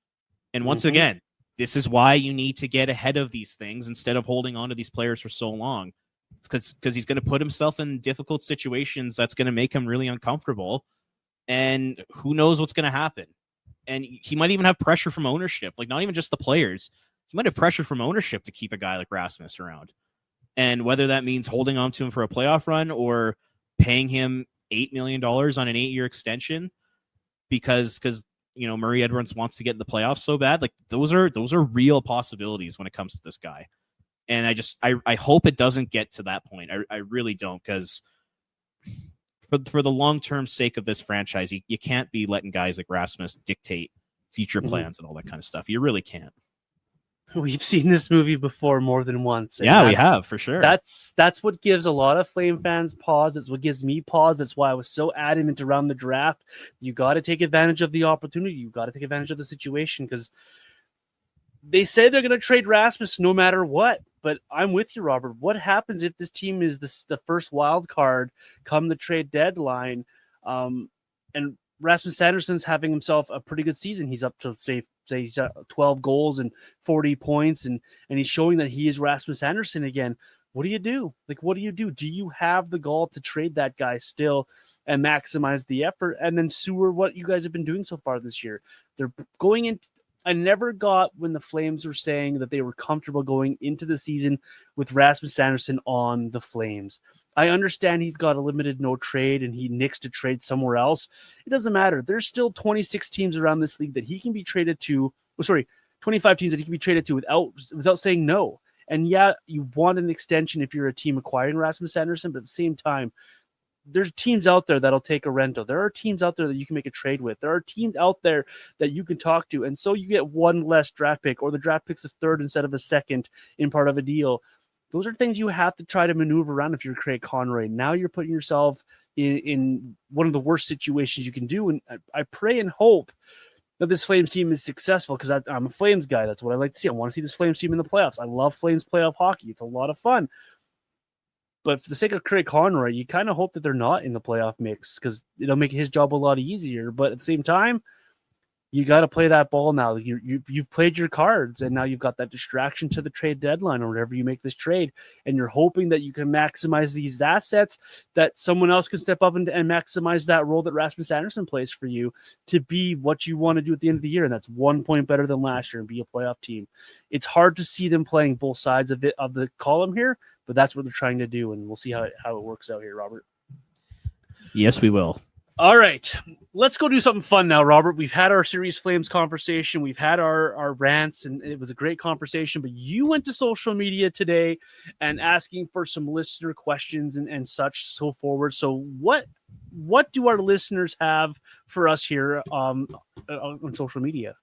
And once again, this is why you need to get ahead of these things instead of holding on to these players for so long. It's because he's going to put himself in difficult situations that's going to make him really uncomfortable. And who knows what's going to happen. And he might even have pressure from ownership, like not even just the players. He might have pressure from ownership to keep a guy like Rasmus around. And whether that means holding on to him for a playoff run or paying him $8 million on an 8-year extension because Murray Edwards wants to get in the playoffs so bad. Like, those are real possibilities when it comes to this guy. And I hope it doesn't get to that point. I really don't, because for the long-term sake of this franchise, you can't be letting guys like Rasmus dictate future plans and all that kind of stuff. You really can't. We've seen this movie before more than once. Yeah, we have, for sure. That's what gives a lot of Flame fans pause. It's what gives me pause. That's why I was so adamant around the draft. You got to take advantage of the opportunity. You got to take advantage of the situation, because they say they're going to trade Rasmus no matter what. But I'm with you, Robert. What happens if this team is the first wild card come the trade deadline, and Rasmus Anderson's having himself a pretty good season? He's up to say he's got 12 goals and 40 points, and he's showing that he is Rasmus Anderson again. What do you do? Like, what do you do? Do you have the gall to trade that guy still and maximize the effort, and then sewer what you guys have been doing so far this year? They're going in. I never got when the Flames were saying that they were comfortable going into the season with Rasmus Anderson on the Flames. I understand he's got a limited no trade and he nicks to trade somewhere else. It doesn't matter. There's still 26 teams around this league that he can be traded to. 25 teams that he can be traded to without saying no. And yeah, you want an extension if you're a team acquiring Rasmus Anderson, but at the same time, there's teams out there that'll take a rental. There are teams out there that you can make a trade with. There are teams out there that you can talk to. And so you get one less draft pick, or the draft pick's a third instead of a second in part of a deal. Those are things you have to try to maneuver around if you're Craig Conroy. Now you're putting yourself in one of the worst situations you can do. And I pray and hope that this Flames team is successful, because I'm a Flames guy. That's what I like to see. I want to see this Flames team in the playoffs. I love Flames playoff hockey. It's a lot of fun. But for the sake of Craig Conroy, you kind of hope that they're not in the playoff mix, because it'll make his job a lot easier. But at the same time, you got to play that ball now. You've played your cards, and now you've got that distraction to the trade deadline or whenever you make this trade, and you're hoping that you can maximize these assets, that someone else can step up and maximize that role that Rasmus Anderson plays for you to be what you want to do at the end of the year, and that's 1 point better than last year and be a playoff team. It's hard to see them playing both sides of the column here, but that's what they're trying to do, and we'll see how it works out here, Robert. Yes, we will. All right, let's go do something fun now, Robert. We've had our Series Flames conversation. We've had our rants, and it was a great conversation. But you went to social media today and asking for some listener questions and such so forward. So what do our listeners have for us here on social media?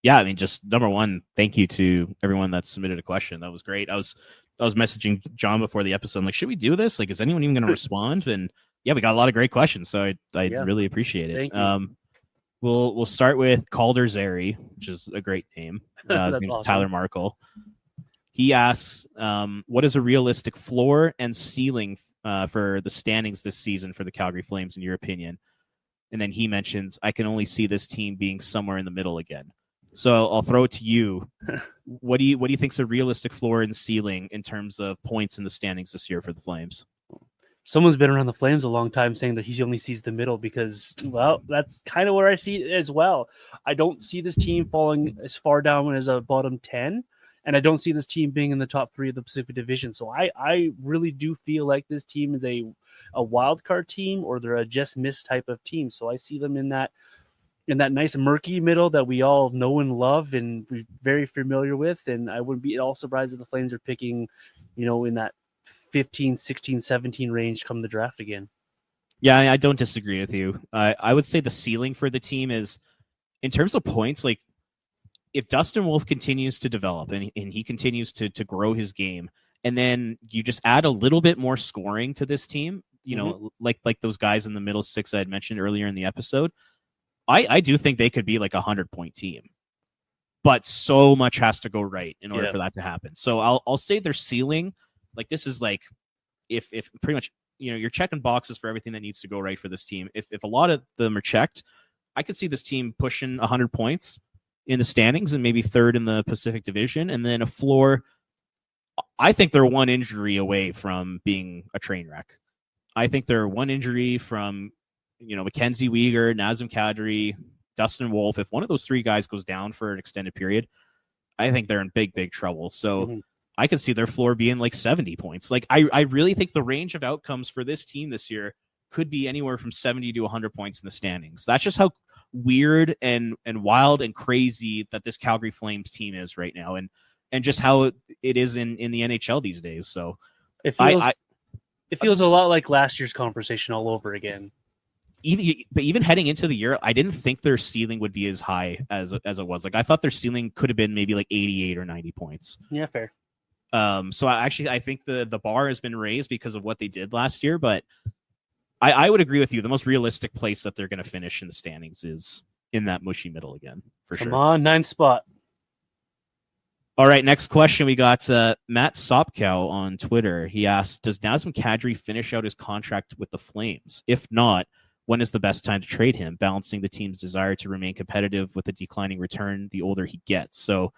Yeah, I mean, just number one, thank you to everyone that submitted a question. That was great. I was messaging John before the episode. I'm like, should we do this? Like, is anyone even going to respond? And yeah, we got a lot of great questions, so I really appreciate it. Thank you. We'll start with Calder Zary, which is a great name. His name's awesome. Tyler Markle. He asks, what is a realistic floor and ceiling for the standings this season for the Calgary Flames, in your opinion? And then he mentions, I can only see this team being somewhere in the middle again. So I'll throw it to you. What do you think is a realistic floor and ceiling in terms of points in the standings this year for the Flames? Someone's been around the Flames a long time saying that he only sees the middle because, well, that's kind of where I see it as well. I don't see this team falling as far down as a bottom 10, and I don't see this team being in the top 3 of the Pacific Division. So I really do feel like this team is a wild card team, or they're a just miss type of team. So I see them in that nice murky middle that we all know and love and we're very familiar with. And I wouldn't be at all surprised if the Flames are picking, in that 15, 16, 17 range come the draft again. Yeah, I don't disagree with you. I would say the ceiling for the team is, in terms of points, like if Dustin Wolf continues to develop and he continues to grow his game, and then you just add a little bit more scoring to this team, like those guys in the middle 6 I had mentioned earlier in the episode, I do think they could be like 100-point team, but so much has to go right in order for that to happen. So I'll say their ceiling, like this is like if pretty much you're checking boxes for everything that needs to go right for this team. If a lot of them are checked, I could see this team pushing 100 points in the standings and maybe 3rd in the Pacific Division, and then a floor. I think they're one injury away from being a train wreck. I think they're one injury from Mackenzie Weegar, Nazem Kadri, Dustin Wolf. If one of those 3 guys goes down for an extended period, I think they're in big trouble. So I could see their floor being like 70 points. Like I really think the range of outcomes for this team this year could be anywhere from 70 to 100 points in the standings. That's just how weird and wild and crazy that this Calgary Flames team is right now, and just how it is in the NHL these days. So it feels a lot like last year's conversation all over again. Even heading into the year, I didn't think their ceiling would be as high as it was. Like I thought their ceiling could have been maybe like 88 or 90 points. Yeah, fair. So I think the bar has been raised because of what they did last year, but I would agree with you. The most realistic place that they're going to finish in the standings is in that mushy middle again, for sure. Come on, 9th spot. All right, next question. We got Matt Sopkow on Twitter. He asked, does Nazem Kadri finish out his contract with the Flames? If not, when is the best time to trade him, balancing the team's desire to remain competitive with a declining return the older he gets? So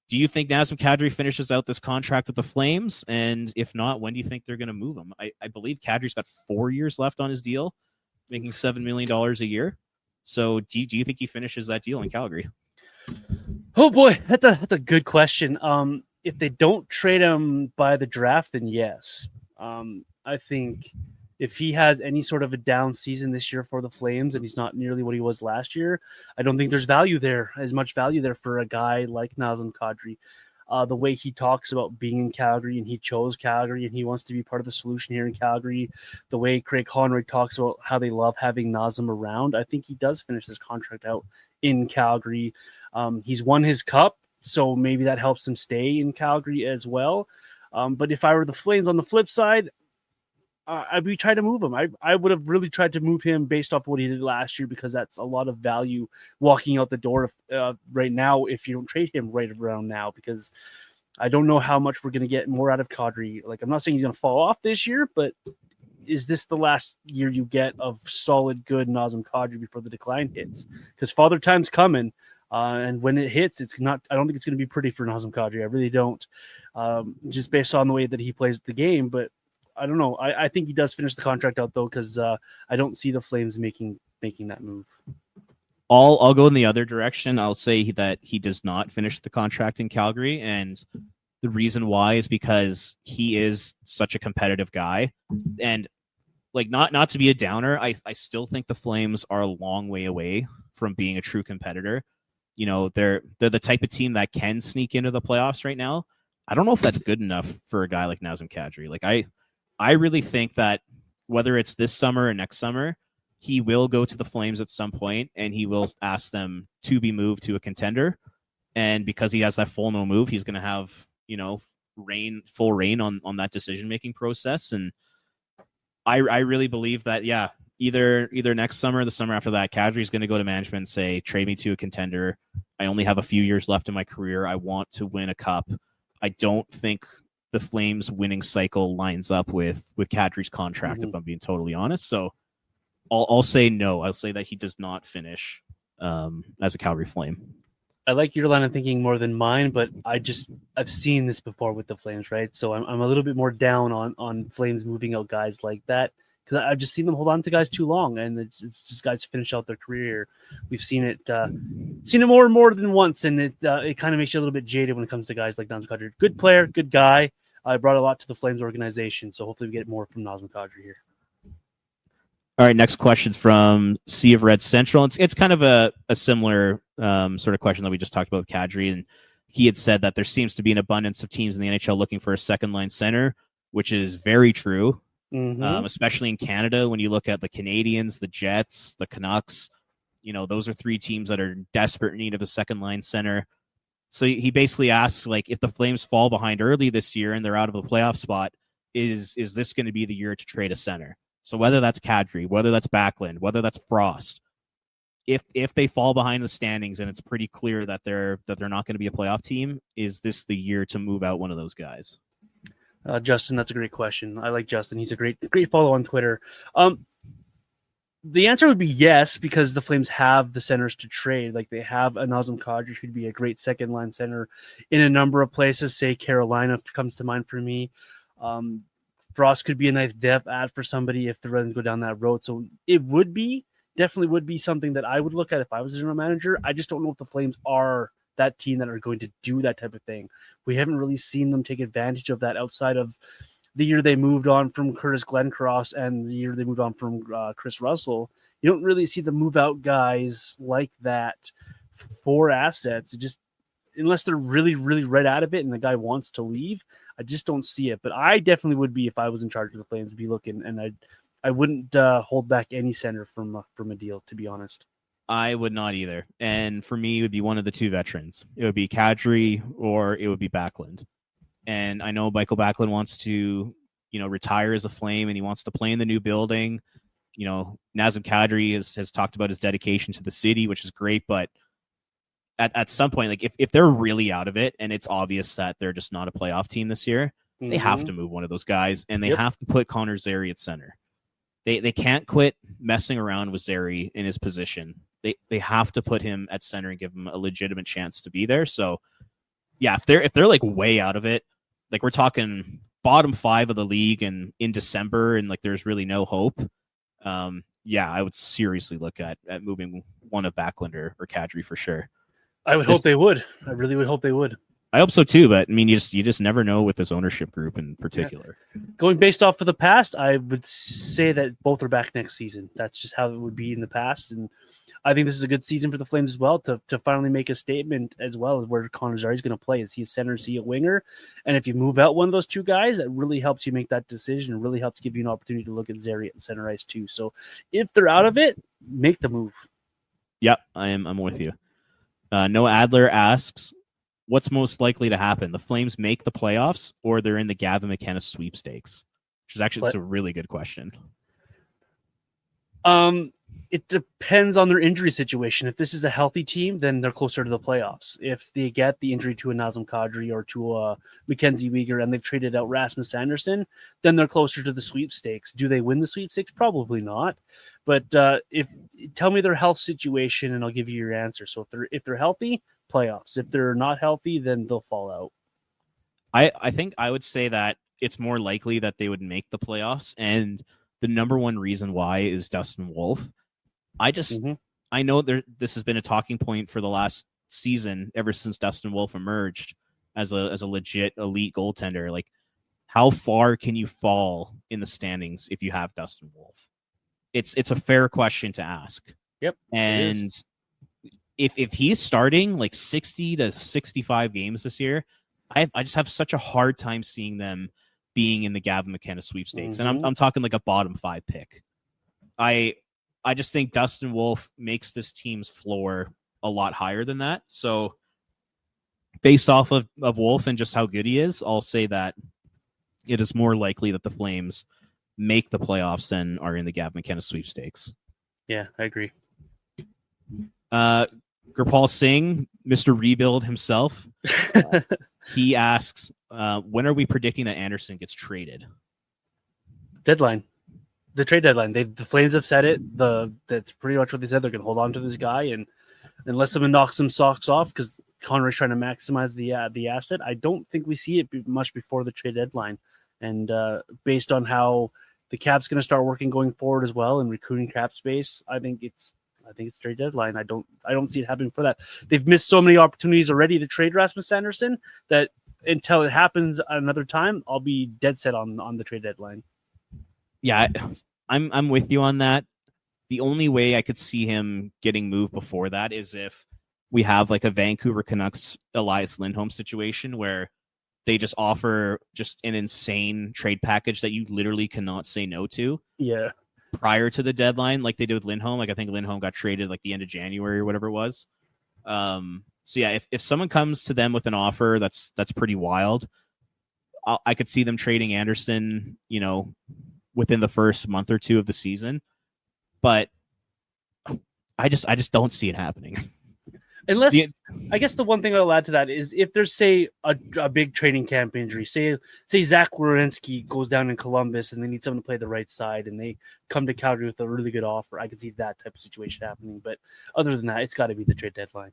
do you think Nazem Kadri finishes out this contract with the Flames? And if not, when do you think they're going to move him? I believe Kadri's got 4 years left on his deal, making $7 million a year. So do you think he finishes that deal in Calgary? Oh boy, that's a good question. If they don't trade him by the draft, then yes. I think if he has any sort of a down season this year for the Flames and he's not nearly what he was last year, I don't think there's as much value there for a guy like Nazem Kadri. The way he talks about being in Calgary and he chose Calgary and he wants to be part of the solution here in Calgary, the way Craig Conroy talks about how they love having Nazem around, I think he does finish this contract out in Calgary. He's won his cup, so maybe that helps him stay in Calgary as well. But if I were the Flames on the flip side, I'd be trying to move him. I would have really tried to move him based off what he did last year, because that's a lot of value walking out the door right now if you don't trade him right around now, because I don't know how much we're going to get more out of Kadri. Like, I'm not saying he's going to fall off this year, but is this the last year you get of solid, good Nazem Kadri before the decline hits? Because Father Time's coming. And when it hits, I don't think it's going to be pretty for Nazem Kadri. I really don't, just based on the way that he plays the game. But I don't know. I think he does finish the contract out, though, because I don't see the Flames making that move. I'll go in the other direction. I'll say that he does not finish the contract in Calgary, and the reason why is because he is such a competitive guy. And like not to be a downer, I still think the Flames are a long way away from being a true competitor. You know, they're the type of team that can sneak into the playoffs right now. I don't know if that's good enough for a guy like Nazem Kadri. Like I really think that whether it's this summer or next summer, he will go to the Flames at some point and he will ask them to be moved to a contender. And because he has that full no move, he's going to have, you know, full reign on that decision making process. And I really believe that, yeah, either next summer or the summer after that, Kadri's going to go to management and say, trade me to a contender. I only have a few years left in my career. I want to win a cup. I don't think the Flames winning cycle lines up with Kadri's contract, if I'm being totally honest. So I'll say no. I'll say that he does not finish as a Calgary Flame. I like your line of thinking more than mine, but I've seen this before with the Flames, right? So I'm a little bit more down on Flames moving out guys like that because I've just seen them hold on to guys too long, and it's just guys finish out their career. We've seen it more and more than once, and it kind of makes you a little bit jaded when it comes to guys like Nazem Kadri. Good player, good guy. I brought a lot to the Flames organization, so hopefully we get more from Nazem Kadri here. All right, next question's from Sea of Red Central. It's kind of a similar sort of question that we just talked about with Kadri, and he had said that there seems to be an abundance of teams in the NHL looking for a second-line center, which is very true, especially in Canada. When you look at the Canadians, the Jets, the Canucks, you know, those are three teams that are in desperate need of a second-line center. So he basically asks, like, if the Flames fall behind early this year and they're out of a playoff spot, is this going to be the year to trade a center? So whether that's Kadri, whether that's Backlund, whether that's Frost, if they fall behind the standings and it's pretty clear that they're not going to be a playoff team, is this the year to move out one of those guys? Justin, that's a great question. I like Justin. He's a great follow on Twitter. The answer would be yes, because the Flames have the centers to trade. Like, they have a Nazem Kadri who'd be a great second line center in a number of places. Say Carolina comes to mind for me. Frost could be a nice depth add for somebody if they're ready to go down that road. So it definitely would be something that I would look at if I was a general manager. I just don't know if the Flames are that team that are going to do that type of thing. We haven't really seen them take advantage of that outside of the year they moved on from Curtis Glencross and the year they moved on from Chris Russell. You don't really see them move out guys like that for assets. It just, unless they're really, really right out of it and the guy wants to leave, I just don't see it. But I definitely would be, if I was in charge of the Flames, be looking, and I wouldn't hold back any center from a deal, to be honest. I would not either. And for me, it would be one of the two veterans. It would be Kadri or it would be Backlund. And I know Michael Backlund wants to, you know, retire as a Flame and he wants to play in the new building. You know, Nazem Kadri has talked about his dedication to the city, which is great, but at some point, like if they're really out of it and it's obvious that they're just not a playoff team this year, they have to move one of those guys, and they have to put Connor Zary at center. They can't quit messing around with Zary in his position. They have to put him at center and give him a legitimate chance to be there. So yeah, if they're like way out of it, like we're talking bottom 5 of the league and in December and like there's really no hope, yeah, I would seriously look at moving one of Backlund or Kadri for sure. I would hope they would. I really would hope they would. I hope so too, but I mean, you just never know with this ownership group in particular. Yeah. Going based off of the past, I would say that both are back next season. That's just how it would be in the past, and I think this is a good season for the Flames as well to finally make a statement as well as where Connor Zary is going to play. Is he a center? Is he a winger? And if you move out one of those two guys, that really helps you make that decision. It really helps give you an opportunity to look at Zary at center ice too. So if they're out of it, make the move. Yep, I'm with you. Noah Adler asks, what's most likely to happen? The Flames make the playoffs or they're in the Gavin McKenna sweepstakes? Which is actually it's a really good question. It depends on their injury situation. If this is a healthy team, then they're closer to the playoffs. If they get the injury to a Nazem Kadri or to a Mackenzie Weegar and they've traded out Rasmus Anderson, then they're closer to the sweepstakes. Do they win the sweepstakes? Probably not. But if tell me their health situation and I'll give you your answer. So if they're healthy, playoffs. If they're not healthy, then they'll fall out. I think I would say that it's more likely that they would make the playoffs, and the number one reason why is Dustin Wolf. I know this has been a talking point for the last season ever since Dustin Wolf emerged as a legit elite goaltender. Like, how far can you fall in the standings if you have Dustin Wolf? It's a fair question to ask. Yep. And if he's starting like 60 to 65 games this year, I just have such a hard time seeing them being in the Gavin McKenna sweepstakes. Mm-hmm. And I'm talking like a bottom 5 pick. I just think Dustin Wolf makes this team's floor a lot higher than that. So based off of Wolf and just how good he is, I'll say that it is more likely that the Flames make the playoffs than are in the Gavin McKenna sweepstakes. Yeah, I agree. Gurpal Singh, Mr. Rebuild himself, he asks, when are we predicting that Anderson gets traded? Deadline. The trade deadline. The Flames have said it. That's pretty much what they said. They're going to hold on to this guy, and unless someone knocks some socks off, because Conroy's trying to maximize the asset, I don't think we see it much before the trade deadline. And based on how the cap's going to start working going forward as well and recruiting cap space, I think it's trade deadline. I don't see it happening for that. They've missed so many opportunities already to trade Rasmus Anderson that until it happens another time, I'll be dead set on the trade deadline. Yeah, I'm with you on that. The only way I could see him getting moved before that is if we have like a Vancouver Canucks Elias Lindholm situation where they just offer just an insane trade package that you literally cannot say no to. Yeah. Prior to the deadline, like they did with Lindholm. Like I think Lindholm got traded like the end of January or whatever it was. So yeah, if someone comes to them with an offer that's pretty wild, I could see them trading Anderson, within the first month or two of the season. But I just don't see it happening. Unless, I guess the one thing I'll add to that is if there's, say, a big training camp injury, say Zach Werenski goes down in Columbus and they need someone to play the right side and they come to Calgary with a really good offer, I could see that type of situation happening. But other than that, it's got to be the trade deadline.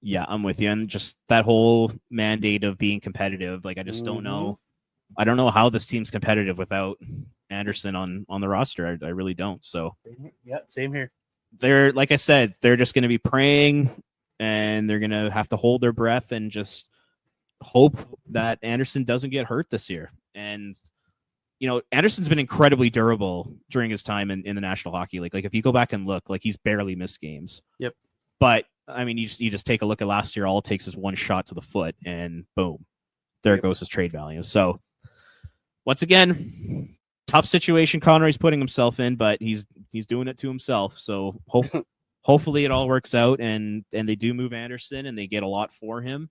Yeah, I'm with you. And just that whole mandate of being competitive, like I just don't know. I don't know how this team's competitive without Anderson on the roster. I really don't. So yeah, same here. They're, like I said, they're just going to be praying and they're going to have to hold their breath and just hope that Anderson doesn't get hurt this year. And, Anderson's been incredibly durable during his time in the National Hockey League. Like if you go back and look, like he's barely missed games. Yep. But I mean, you just take a look at last year, all it takes is one shot to the foot and boom, there goes his trade value. So once again, tough situation Conroy's putting himself in, but he's doing it to himself. So hopefully it all works out and they do move Anderson and they get a lot for him.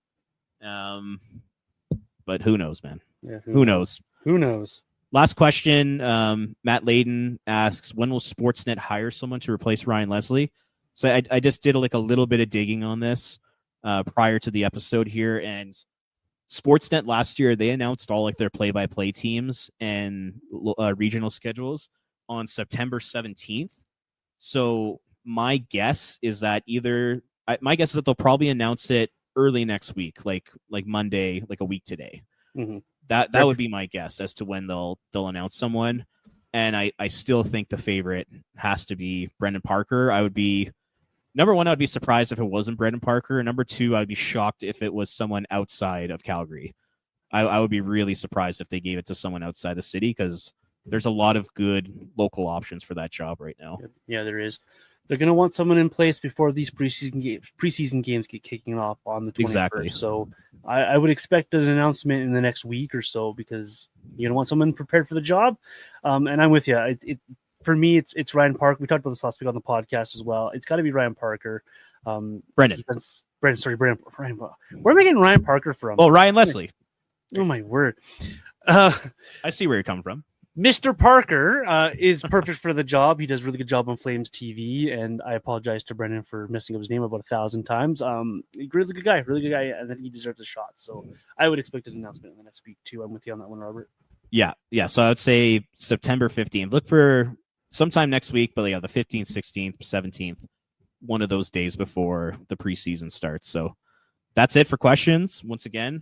But who knows, man? Yeah, who knows? Who knows? Last question. Matt Layden asks, when will Sportsnet hire someone to replace Ryan Leslie? So I just did a little bit of digging on this prior to the episode here, and Sportsnet last year, they announced all their play-by-play teams and regional schedules on September 17th. So my guess is that they'll probably announce it early next week, like Monday, like a week today. Mm-hmm. That would be my guess as to when they'll announce someone. And I still think the favorite has to be Brendan Parker. Number one, I'd be surprised if it wasn't Brendan Parker. Number two, I'd be shocked if it was someone outside of Calgary. I would be really surprised if they gave it to someone outside the city because there's a lot of good local options for that job right now. Yeah, there is. They're going to want someone in place before these preseason games get kicking off on the 21st. Exactly. So I would expect an announcement in the next week or so because you're going to want someone prepared for the job. And I'm with you. For me, it's Ryan Parker. We talked about this last week on the podcast as well. It's got to be Ryan Parker. Brendan. Brendan. Where am I getting Ryan Parker from? Oh, Ryan Leslie. Oh, my word. I see where you're coming from. Mr. Parker is perfect for the job. He does a really good job on Flames TV, and I apologize to Brendan for messing up his name about 1,000 times. Really good guy, and then he deserves a shot. So I would expect an announcement in the next week, too. I'm with you on that one, Robert. Yeah. So I would say September 15th. Look for sometime next week, but the 15th, 16th, 17th, one of those days before the preseason starts. So that's it for questions. Once again,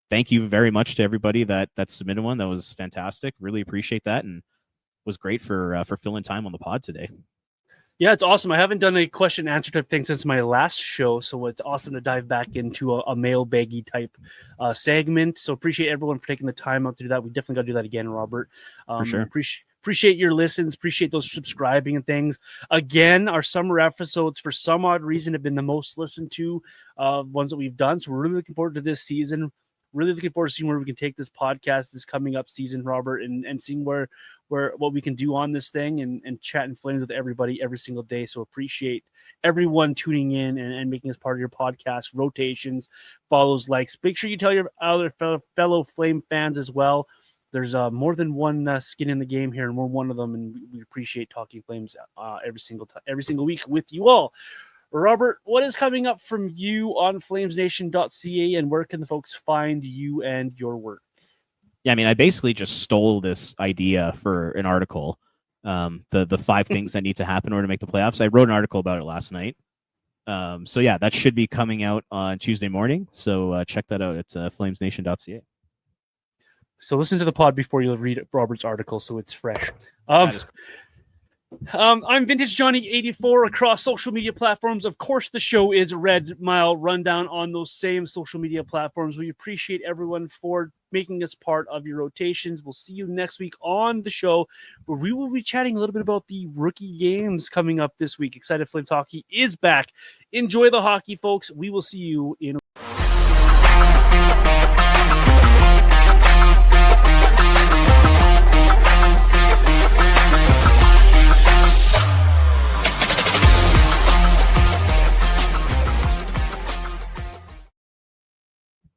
thank you very much to everybody that submitted one. That was fantastic. Really appreciate that, and was great for filling time on the pod today. Yeah, it's awesome. I haven't done a question and answer type thing since my last show, so it's awesome to dive back into a mailbaggy type segment. So appreciate everyone for taking the time out to do that. We definitely got to do that again, Robert. For sure. Appreciate your listens. Appreciate those subscribing and things. Again, our summer episodes, for some odd reason, have been the most listened to ones that we've done. So we're really looking forward to this season. Really looking forward to seeing where we can take this podcast this coming up season, Robert, and seeing where what we can do on this thing and chat and flames with everybody every single day. So appreciate everyone tuning in and making us part of your podcast rotations, follows, likes. Make sure you tell your other fellow Flame fans as well. There's more than one skin in the game here, and we're one of them. And we appreciate talking Flames every single week with you all. Robert, what is coming up from you on flamesnation.ca, and where can the folks find you and your work? Yeah, I mean, I basically just stole this idea for an article. The 5 things that need to happen in order to make the playoffs. I wrote an article about it last night. So yeah, that should be coming out on Tuesday morning. So check that out. It's flamesnation.ca. So listen to the pod before you read Robert's article, so it's fresh. I'm Vintage Johnny 84 across social media platforms. Of course, the show is Red Mile Rundown on those same social media platforms. We appreciate everyone for making us part of your rotations. We'll see you next week on the show, where we will be chatting a little bit about the rookie games coming up this week. Excited Flames Hockey is back. Enjoy the hockey, folks. We will see you in